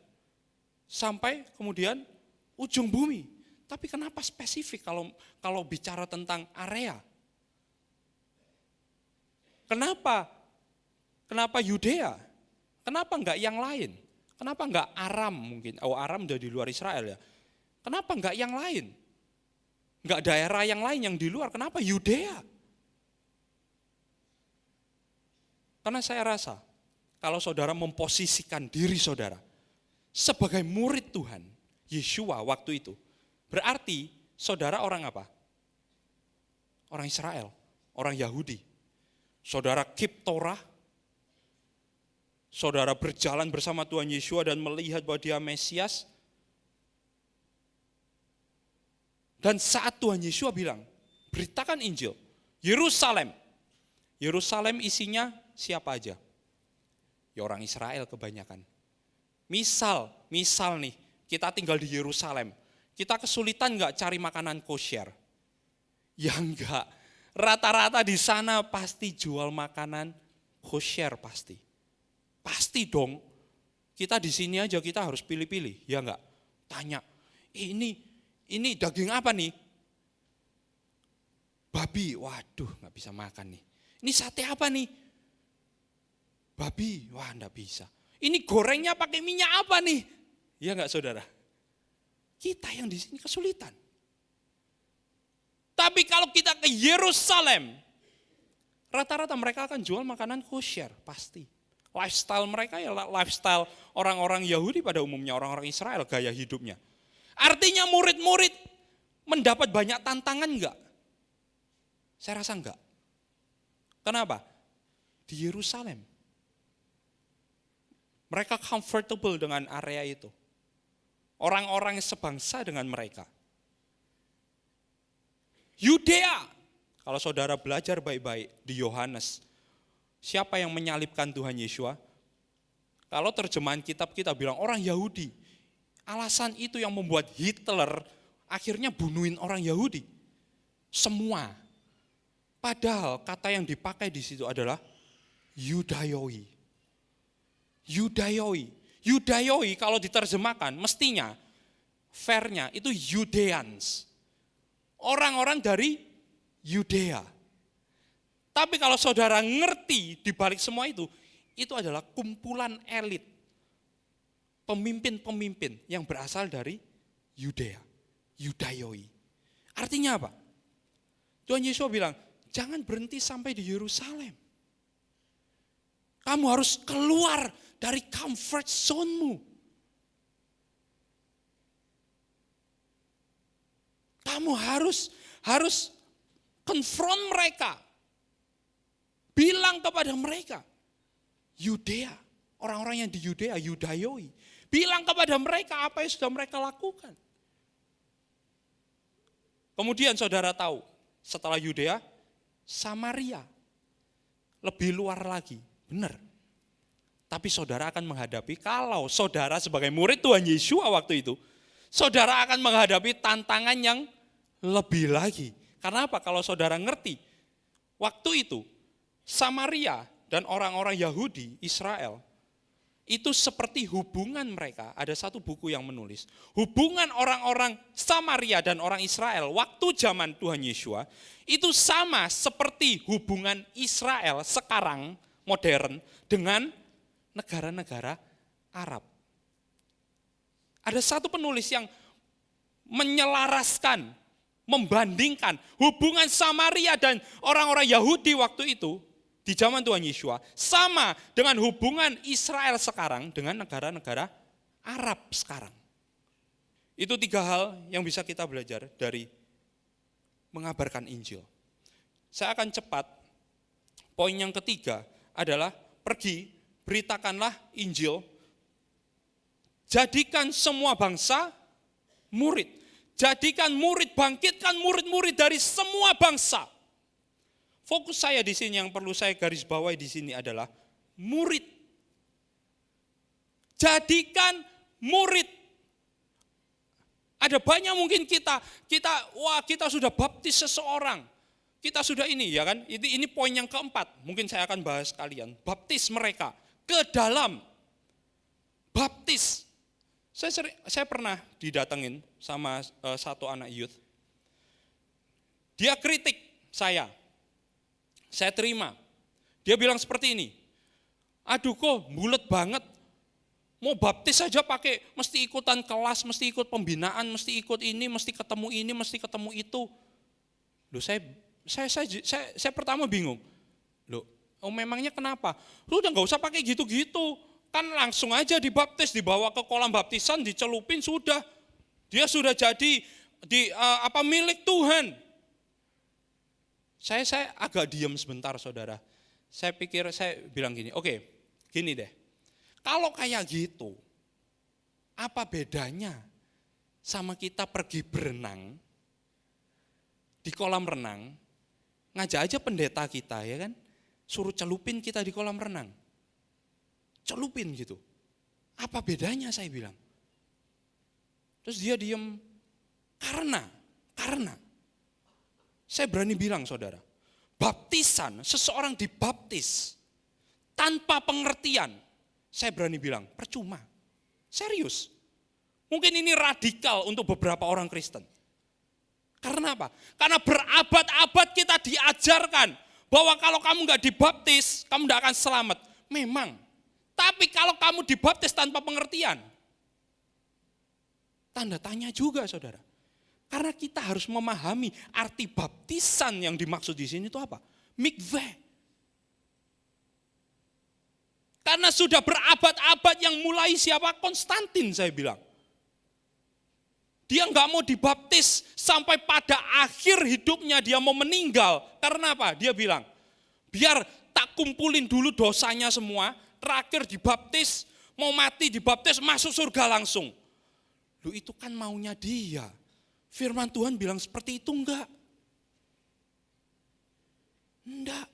Sampai kemudian ujung bumi. Tapi kenapa spesifik kalau bicara tentang area? Kenapa Yudea? Kenapa enggak yang lain? Kenapa enggak Aram mungkin? Oh, Aram udah di luar Israel ya. Kenapa enggak yang lain? Enggak daerah yang lain yang di luar, kenapa Yudea? Karena saya rasa, kalau saudara memposisikan diri saudara sebagai murid Tuhan, Yeshua waktu itu, berarti saudara orang apa? Orang Israel, orang Yahudi. Saudara keep Torah, saudara berjalan bersama Tuhan Yeshua dan melihat bahwa dia Mesias. Dan saat Tuhan Yeshua bilang, beritakan Injil, Yerusalem. Yerusalem isinya siapa aja? Ya orang Israel kebanyakan. Misal nih, kita tinggal di Yerusalem. Kita kesulitan enggak cari makanan kosher? Ya enggak. Rata-rata di sana pasti jual makanan kosher pasti. Pasti dong. Kita di sini aja kita harus pilih-pilih, ya enggak? Tanya, ini daging apa nih? Babi, waduh enggak bisa makan nih. Ini sate apa nih? Babi, wah enggak bisa. Ini gorengnya pakai minyak apa nih? Ya enggak saudara? Kita yang di sini kesulitan. Tapi kalau kita ke Yerusalem, rata-rata mereka akan jual makanan kosher, pasti. Lifestyle mereka ya lifestyle orang-orang Yahudi pada umumnya, orang-orang Israel gaya hidupnya. Artinya murid-murid mendapat banyak tantangan enggak? Saya rasa enggak. Kenapa? Di Yerusalem. Mereka comfortable dengan area itu. Orang-orang yang sebangsa dengan mereka. Yudea, kalau saudara belajar baik-baik di Yohanes, siapa yang menyalibkan Tuhan Yesus? Kalau terjemahan kitab kita bilang orang Yahudi. Alasan itu yang membuat Hitler akhirnya bunuhin orang Yahudi. Semua. Padahal kata yang dipakai di situ adalah Yudaioi. Yudaioi. Yudaioi kalau diterjemahkan mestinya fairnya itu Judeans. Orang-orang dari Yudea. Tapi kalau saudara ngerti di balik semua itu adalah kumpulan elit. Pemimpin-pemimpin yang berasal dari Yudea. Yudaioi. Artinya apa? Tuhan Yesus bilang, jangan berhenti sampai di Yerusalem. Kamu harus keluar dari comfort zone-mu. Kamu harus confront mereka. Bilang kepada mereka. Yudea, orang-orang yang di Yudea, Yudaioi. Bilang kepada mereka apa yang sudah mereka lakukan. Kemudian saudara tahu, setelah Yudea, Samaria. Lebih luar lagi, benar. Tapi saudara akan menghadapi, kalau saudara sebagai murid Tuhan Yesus waktu itu, saudara akan menghadapi tantangan yang lebih lagi. Karena apa? Kalau saudara ngerti, waktu itu Samaria dan orang-orang Yahudi, Israel, itu seperti hubungan mereka. Ada satu buku yang menulis, hubungan orang-orang Samaria dan orang Israel waktu zaman Tuhan Yesus, itu sama seperti hubungan Israel sekarang modern dengan negara-negara Arab. Ada satu penulis yang menyelaraskan, membandingkan hubungan Samaria dan orang-orang Yahudi waktu itu di zaman Tuhan Yesus sama dengan hubungan Israel sekarang dengan negara-negara Arab sekarang. Itu 3 hal yang bisa kita belajar dari mengabarkan Injil. Saya akan cepat. Poin yang ketiga adalah pergi, beritakanlah Injil, jadikan semua bangsa murid. Jadikan murid, bangkitkan murid-murid dari semua bangsa. Fokus saya di sini yang perlu saya garis bawahi di sini adalah murid. Jadikan murid. Ada banyak mungkin kita sudah baptis seseorang. Kita sudah ini ya kan, ini poin yang keempat, mungkin saya akan bahas kalian. Baptis mereka ke dalam baptis. Saya pernah didatengin sama satu anak youth. Dia kritik saya terima. Dia bilang seperti ini, aduh kok bulet banget, mau baptis saja pakai, mesti ikutan kelas, mesti ikut pembinaan, mesti ikut ini, mesti ketemu itu. Loh saya pertama bingung. Loh, memangnya kenapa? Lu udah gak usah pakai gitu-gitu. Kan langsung aja dibaptis, dibawa ke kolam baptisan, dicelupin sudah. Dia sudah jadi milik Tuhan. Saya agak diam sebentar saudara. Saya bilang gini, oke, gini deh. Kalau kayak gitu, apa bedanya sama kita pergi berenang di kolam renang, ngajak aja pendeta kita ya kan, suruh celupin kita di kolam renang. Celupin gitu. Apa bedanya saya bilang. Terus dia diem. Karena saya berani bilang saudara, baptisan, seseorang dibaptis tanpa pengertian, saya berani bilang percuma. Serius. Mungkin ini radikal untuk beberapa orang Kristen. Karena apa? Karena berabad-abad kita diajarkan bahwa kalau kamu gak dibaptis, kamu gak akan selamat. Memang. Tapi kalau kamu dibaptis tanpa pengertian, tanda tanya juga saudara. Karena kita harus memahami arti baptisan yang dimaksud di sini itu apa? Mikveh. Karena sudah berabad-abad yang mulai siapa? Konstantin saya bilang. Dia nggak mau dibaptis sampai pada akhir hidupnya dia mau meninggal. Karena apa? Dia bilang, biar tak kumpulin dulu dosanya semua, terakhir dibaptis, Mau mati dibaptis masuk surga langsung. Lu itu kan maunya dia. Firman Tuhan bilang seperti itu enggak? Enggak.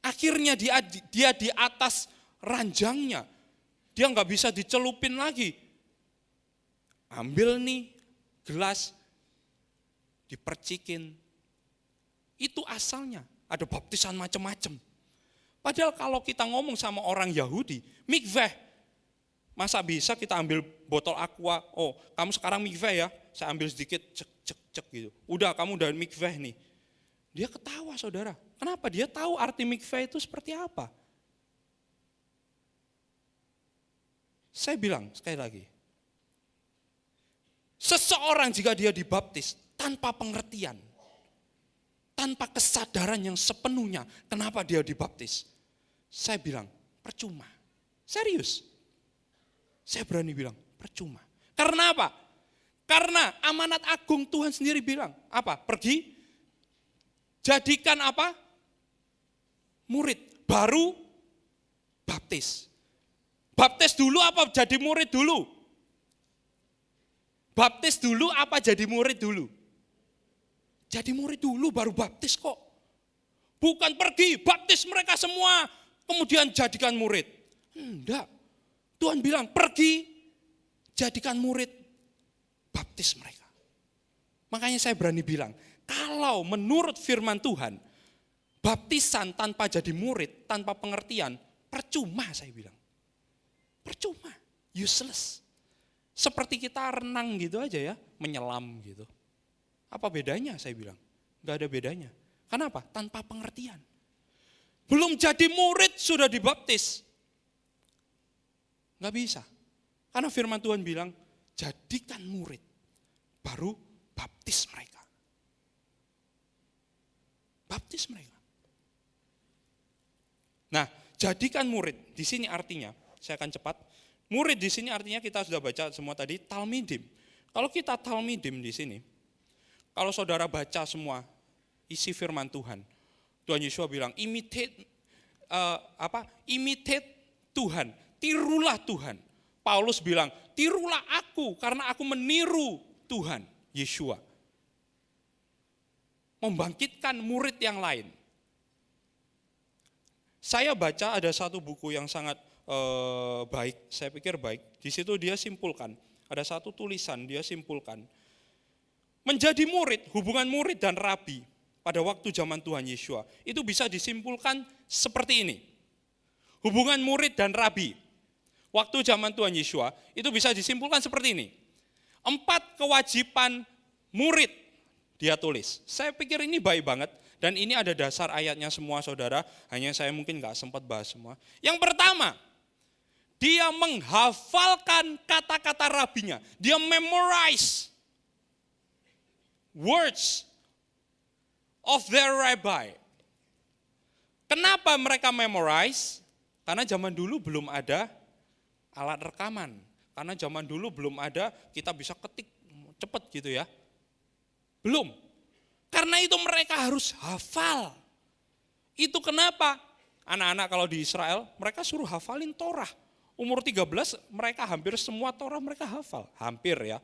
Akhirnya dia di atas ranjangnya. Dia enggak bisa dicelupin lagi. Ambil nih gelas, dipercikin. Itu asalnya. Ada baptisan macam-macam. Padahal kalau kita ngomong sama orang Yahudi, mikveh. Masa bisa kita ambil botol aqua, oh kamu sekarang mikveh ya, saya ambil sedikit, cek gitu. Udah kamu udah mikveh nih. Dia ketawa saudara. Kenapa? Dia tahu arti mikveh itu seperti apa. Saya bilang sekali lagi, seseorang jika dia dibaptis tanpa pengertian, tanpa kesadaran yang sepenuhnya, kenapa dia dibaptis? Saya bilang, percuma. Serius. Saya berani bilang, percuma. Karena apa? Karena amanat agung Tuhan sendiri bilang, apa? Pergi, jadikan apa? Murid, baru baptis. Baptis dulu apa jadi murid dulu? Baptis dulu apa jadi murid dulu? Jadi murid dulu baru baptis kok. Bukan pergi, baptis mereka semua, kemudian jadikan murid. Enggak. Tuhan bilang pergi, jadikan murid, baptis mereka. Makanya saya berani bilang, kalau menurut firman Tuhan, baptisan tanpa jadi murid, tanpa pengertian, percuma saya bilang. Percuma, useless. Seperti kita renang gitu aja ya, menyelam gitu. Apa bedanya saya bilang? Gak ada bedanya. Kenapa? Tanpa pengertian. Belum jadi murid sudah dibaptis. Gak bisa. Karena firman Tuhan bilang, jadikan murid. Baru baptis mereka. Baptis mereka. Nah, jadikan murid. Di sini artinya, saya akan cepat. Murid di sini artinya kita sudah baca semua tadi, talmidim. Kalau kita talmidim di sini, kalau saudara baca semua isi firman Tuhan, Tuhan Yesus bilang imitate Tuhan, tirulah Tuhan. Paulus bilang tirulah aku karena aku meniru Tuhan Yesus. Membangkitkan murid yang lain. Saya baca ada satu buku yang sangat baik, saya pikir baik. Di situ dia simpulkan, ada satu tulisan dia simpulkan. Menjadi murid, hubungan murid dan rabi pada waktu zaman Tuhan Yesus itu bisa disimpulkan seperti ini. Hubungan murid dan rabi waktu zaman Tuhan Yesus itu bisa disimpulkan seperti ini. 4 kewajiban murid dia tulis. Saya pikir ini baik banget dan ini ada dasar ayatnya semua saudara, hanya saya mungkin gak sempat bahas semua. Yang pertama, dia menghafalkan kata-kata rabinya, dia memorize words of their rabbi. Kenapa mereka memorize? Karena zaman dulu belum ada alat rekaman. Karena zaman dulu belum ada kita bisa ketik cepat gitu ya. Belum. Karena itu mereka harus hafal. Itu kenapa anak-anak kalau di Israel mereka suruh hafalin Torah. Umur 13 mereka hampir semua Torah mereka hafal. Hampir ya.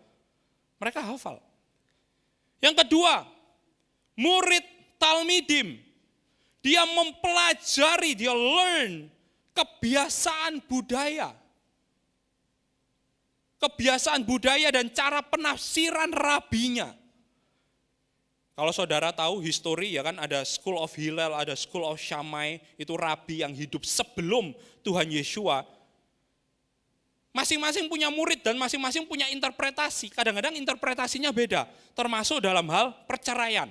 Mereka hafal. Yang kedua, murid talmidim. Dia mempelajari, dia learn kebiasaan budaya. Kebiasaan budaya dan cara penafsiran rabinya. Kalau saudara tahu histori ya kan ada School of Hillel, ada School of Shammai, itu rabi yang hidup sebelum Tuhan Yesus. Masing-masing punya murid dan masing-masing punya interpretasi. Kadang-kadang interpretasinya beda, termasuk dalam hal perceraian.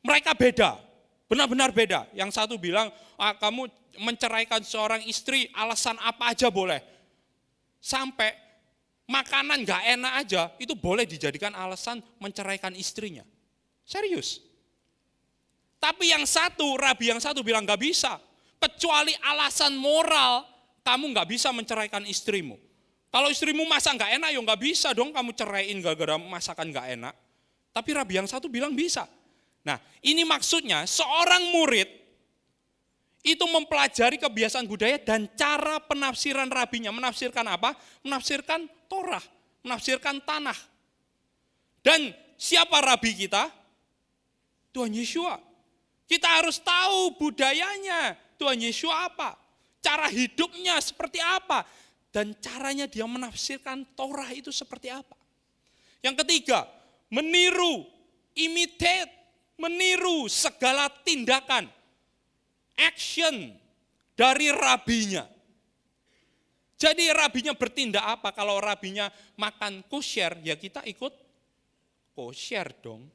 Mereka beda, benar-benar beda. Yang satu bilang, kamu menceraikan seorang istri alasan apa aja boleh. Sampai makanan gak enak aja, itu boleh dijadikan alasan menceraikan istrinya. Serius. Tapi yang satu, rabi yang satu bilang gak bisa. Kecuali alasan moral, kamu gak bisa menceraikan istrimu. Kalau istrimu masak gak enak, ya gak bisa dong kamu ceraiin gara-gara masakan gak enak. Tapi rabi yang satu bilang bisa. Nah ini maksudnya seorang murid, itu mempelajari kebiasaan budaya dan cara penafsiran rabinya. Menafsirkan apa? Menafsirkan Torah, menafsirkan tanah. Dan siapa rabi kita? Tuhan Yeshua. Kita harus tahu budayanya Tuhan Yeshua apa, cara hidupnya seperti apa, dan caranya dia menafsirkan Torah itu seperti apa. Yang ketiga, meniru, imitate, meniru segala tindakan, action dari rabinya. Jadi rabinya bertindak apa? Kalau rabinya makan kosher, ya kita ikut kosher dong.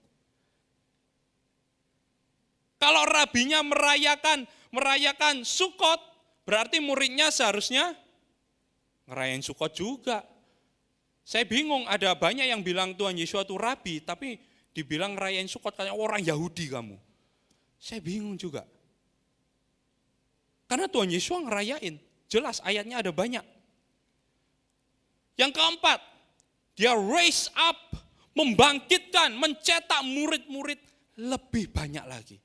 Kalau rabinya merayakan Sukot, berarti muridnya seharusnya ngerayain Sukot juga. Saya bingung, ada banyak yang bilang Tuhan Yesus itu rabi, tapi dibilang ngerayain Sukot kayak orang Yahudi kamu. Saya bingung juga. Karena Tuhan Yesus ngerayain, jelas ayatnya ada banyak. Yang keempat, dia raise up, membangkitkan, mencetak murid-murid lebih banyak lagi.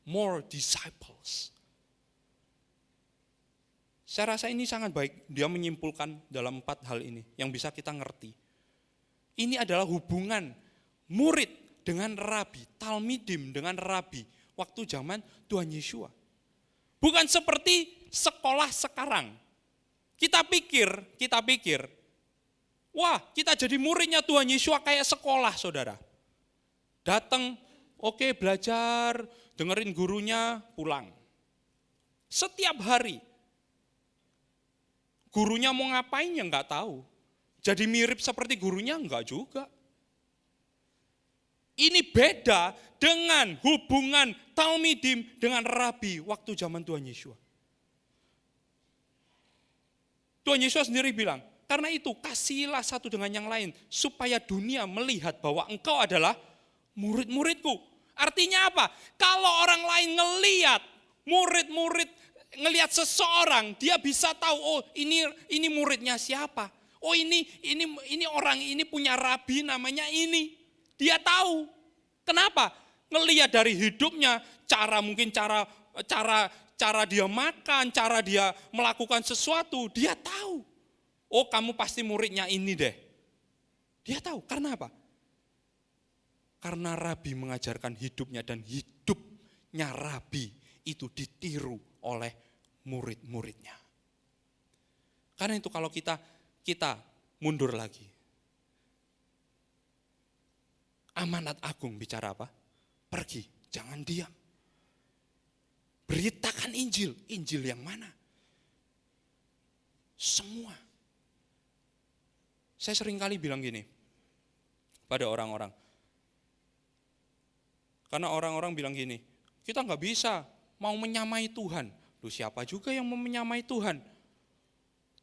More disciples. Saya rasa ini sangat baik, dia menyimpulkan dalam 4 hal ini yang bisa kita ngerti. Ini adalah hubungan murid dengan rabi, talmidim dengan rabi, waktu zaman Tuhan Yeshua. Bukan seperti sekolah sekarang. Kita pikir, wah kita jadi muridnya Tuhan Yeshua kayak sekolah saudara. Datang, oke belajar, dengerin gurunya, pulang. Setiap hari. Gurunya mau ngapain ya enggak tahu. Jadi mirip seperti gurunya enggak juga. Ini beda dengan hubungan talmidim dengan rabi waktu zaman Tuhan Yesus. Tuhan Yesus sendiri bilang, karena itu kasihilah satu dengan yang lain supaya dunia melihat bahwa engkau adalah murid-muridku. Artinya apa? Kalau orang lain ngelihat murid-murid, ngelihat seseorang, dia bisa tahu, oh ini muridnya siapa. Oh ini orang ini punya rabi namanya ini. Dia tahu. Kenapa? Ngelihat dari hidupnya, mungkin cara dia makan, cara dia melakukan sesuatu, dia tahu. Oh kamu pasti muridnya ini deh. Dia tahu. Karena apa? Karena rabi mengajarkan hidupnya dan hidupnya rabi itu ditiru oleh murid-muridnya. Karena itu kalau kita mundur lagi. Amanat agung bicara apa? Pergi, jangan diam. Beritakan Injil. Injil yang mana? Semua. Saya sering kali bilang gini pada orang-orang. Karena orang-orang bilang gini, kita nggak bisa mau menyamai Tuhan. Loh siapa juga yang mau menyamai Tuhan?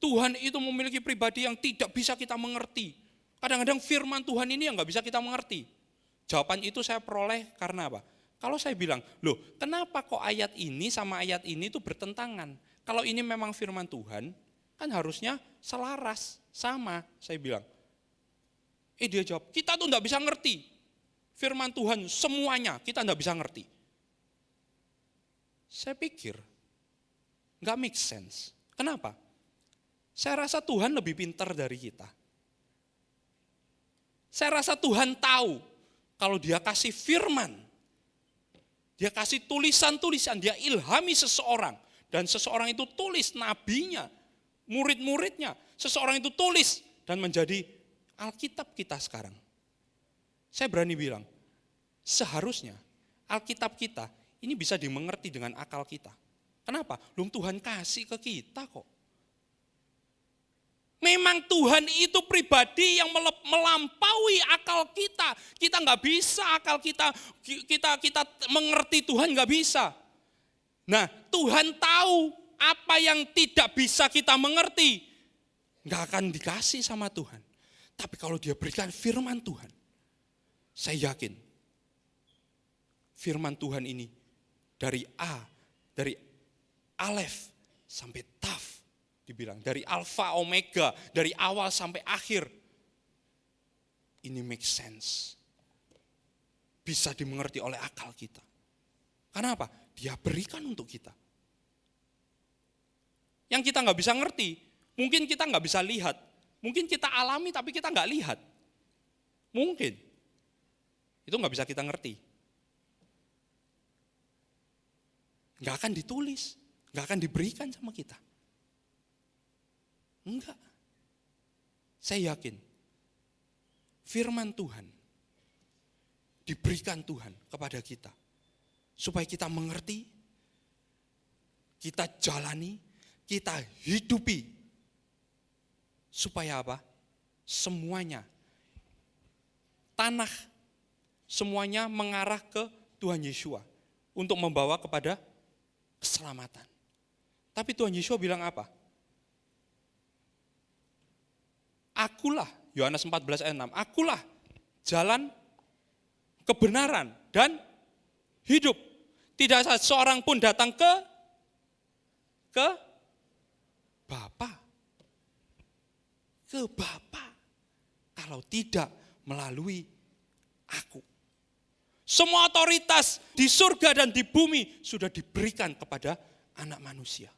Tuhan itu memiliki pribadi yang tidak bisa kita mengerti. Kadang-kadang firman Tuhan ini yang nggak bisa kita mengerti. Jawaban itu saya peroleh karena apa? Kalau saya bilang, loh kenapa kok ayat ini sama ayat ini itu bertentangan? Kalau ini memang firman Tuhan, kan harusnya selaras, sama, saya bilang. Dia jawab, kita tuh nggak bisa ngerti. Firman Tuhan semuanya, kita nggak bisa ngerti. Saya pikir, nggak make sense. Kenapa? Saya rasa Tuhan lebih pintar dari kita. Saya rasa Tuhan tahu kalau dia kasih firman, dia kasih tulisan-tulisan, dia ilhami seseorang. Dan seseorang itu tulis nabinya, murid-muridnya. Seseorang itu tulis dan menjadi Alkitab kita sekarang. Saya berani bilang, seharusnya Alkitab kita ini bisa dimengerti dengan akal kita. Kenapa? Tuhan kasih ke kita kok. Memang Tuhan itu pribadi yang melampaui akal kita. Kita nggak bisa akal kita mengerti Tuhan nggak bisa. Nah Tuhan tahu apa yang tidak bisa kita mengerti, nggak akan dikasih sama Tuhan. Tapi kalau dia berikan firman Tuhan, saya yakin firman Tuhan ini dari Alef sampai Taf. Dibilang dari alfa omega, dari awal sampai akhir. Ini make sense. Bisa dimengerti oleh akal kita. Karena apa? Dia berikan untuk kita. Yang kita nggak bisa ngerti, mungkin kita nggak bisa lihat, mungkin kita alami tapi kita nggak lihat. Mungkin. Itu nggak bisa kita ngerti. Nggak akan ditulis, nggak akan diberikan sama kita. Enggak. Saya yakin, firman Tuhan diberikan Tuhan kepada kita. Supaya kita mengerti, kita jalani, kita hidupi. Supaya apa? Semuanya, tanah, semuanya mengarah ke Tuhan Yesus untuk membawa kepada keselamatan. Tapi Tuhan Yesus bilang apa? Akulah, Yohanes 14 ayat 6, akulah jalan kebenaran dan hidup. Tidak ada seorang pun datang ke Bapa. Ke Bapa. Kalau tidak melalui aku. Semua otoritas di surga dan di bumi sudah diberikan kepada anak manusia.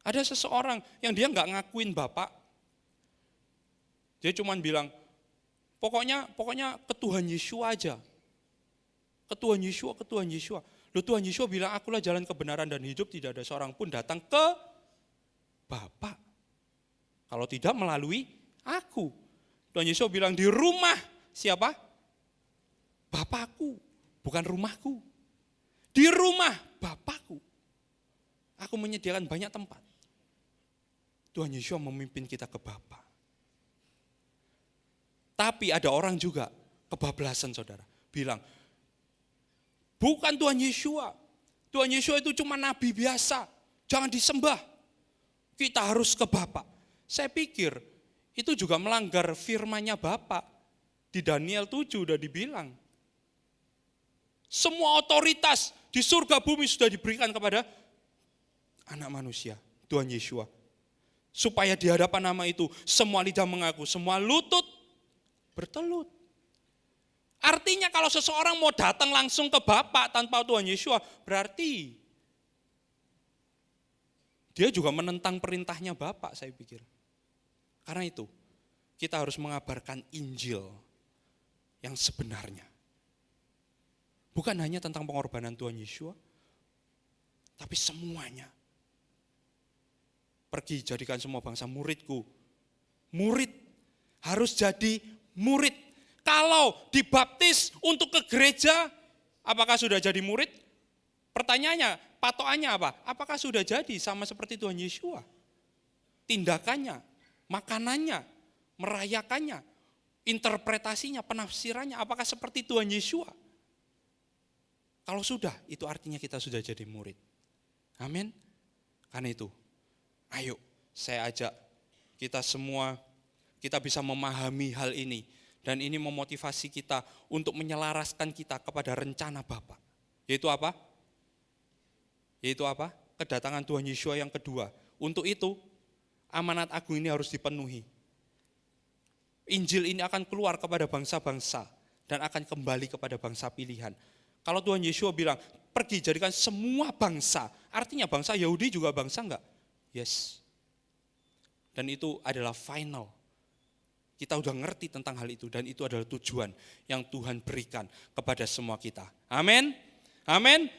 Ada seseorang yang dia nggak ngakuin Bapak. Dia cuma bilang, pokoknya ke Tuhan Yesus aja. Ke Tuhan Yesus, ke Tuhan Yesus. Loh, Tuhan Yesus bilang, akulah jalan kebenaran dan hidup, tidak ada seorang pun datang ke Bapa. Kalau tidak melalui aku. Tuhan Yesus bilang, di rumah siapa? Bapakku, bukan rumahku. Di rumah Bapakku. Aku menyediakan banyak tempat. Tuhan Yesus memimpin kita ke Bapa. Tapi ada orang juga kebablasan, saudara. Bilang, bukan Tuhan Yesus. Tuhan Yesus itu cuma nabi biasa. Jangan disembah. Kita harus ke Bapa. Saya pikir itu juga melanggar firman-Nya Bapa. Di Daniel 7 sudah dibilang. Semua otoritas di surga bumi sudah diberikan kepada anak manusia, Tuhan Yesus. Supaya di hadapan nama itu semua lidah mengaku, semua lutut bertelut. Artinya kalau seseorang mau datang langsung ke Bapa tanpa Tuhan Yesus, berarti dia juga menentang perintahnya Bapa, saya pikir. Karena itu, kita harus mengabarkan Injil yang sebenarnya. Bukan hanya tentang pengorbanan Tuhan Yesus, tapi semuanya. Pergi jadikan semua bangsa muridku. Murid harus jadi murid. Kalau dibaptis untuk ke gereja, apakah sudah jadi murid? Pertanyaannya, patokannya apa? Apakah sudah jadi sama seperti Tuhan Yesus? Tindakannya, makanannya, merayakannya, interpretasinya, penafsirannya, apakah seperti Tuhan Yesus? Kalau sudah, itu artinya kita sudah jadi murid. Amin. Karena itu, ayo saya ajak kita semua, kita bisa memahami hal ini. Dan ini memotivasi kita untuk menyelaraskan kita kepada rencana Bapa. Yaitu apa? Yaitu apa? Kedatangan Tuhan Yesus yang kedua. Untuk itu, amanat agung ini harus dipenuhi. Injil ini akan keluar kepada bangsa-bangsa dan akan kembali kepada bangsa pilihan. Kalau Tuhan Yesus bilang, pergi jadikan semua bangsa, artinya bangsa Yahudi juga bangsa enggak? Yes. Dan itu adalah final. Kita udah ngerti tentang hal itu dan itu adalah tujuan yang Tuhan berikan kepada semua kita. Amin. Amin.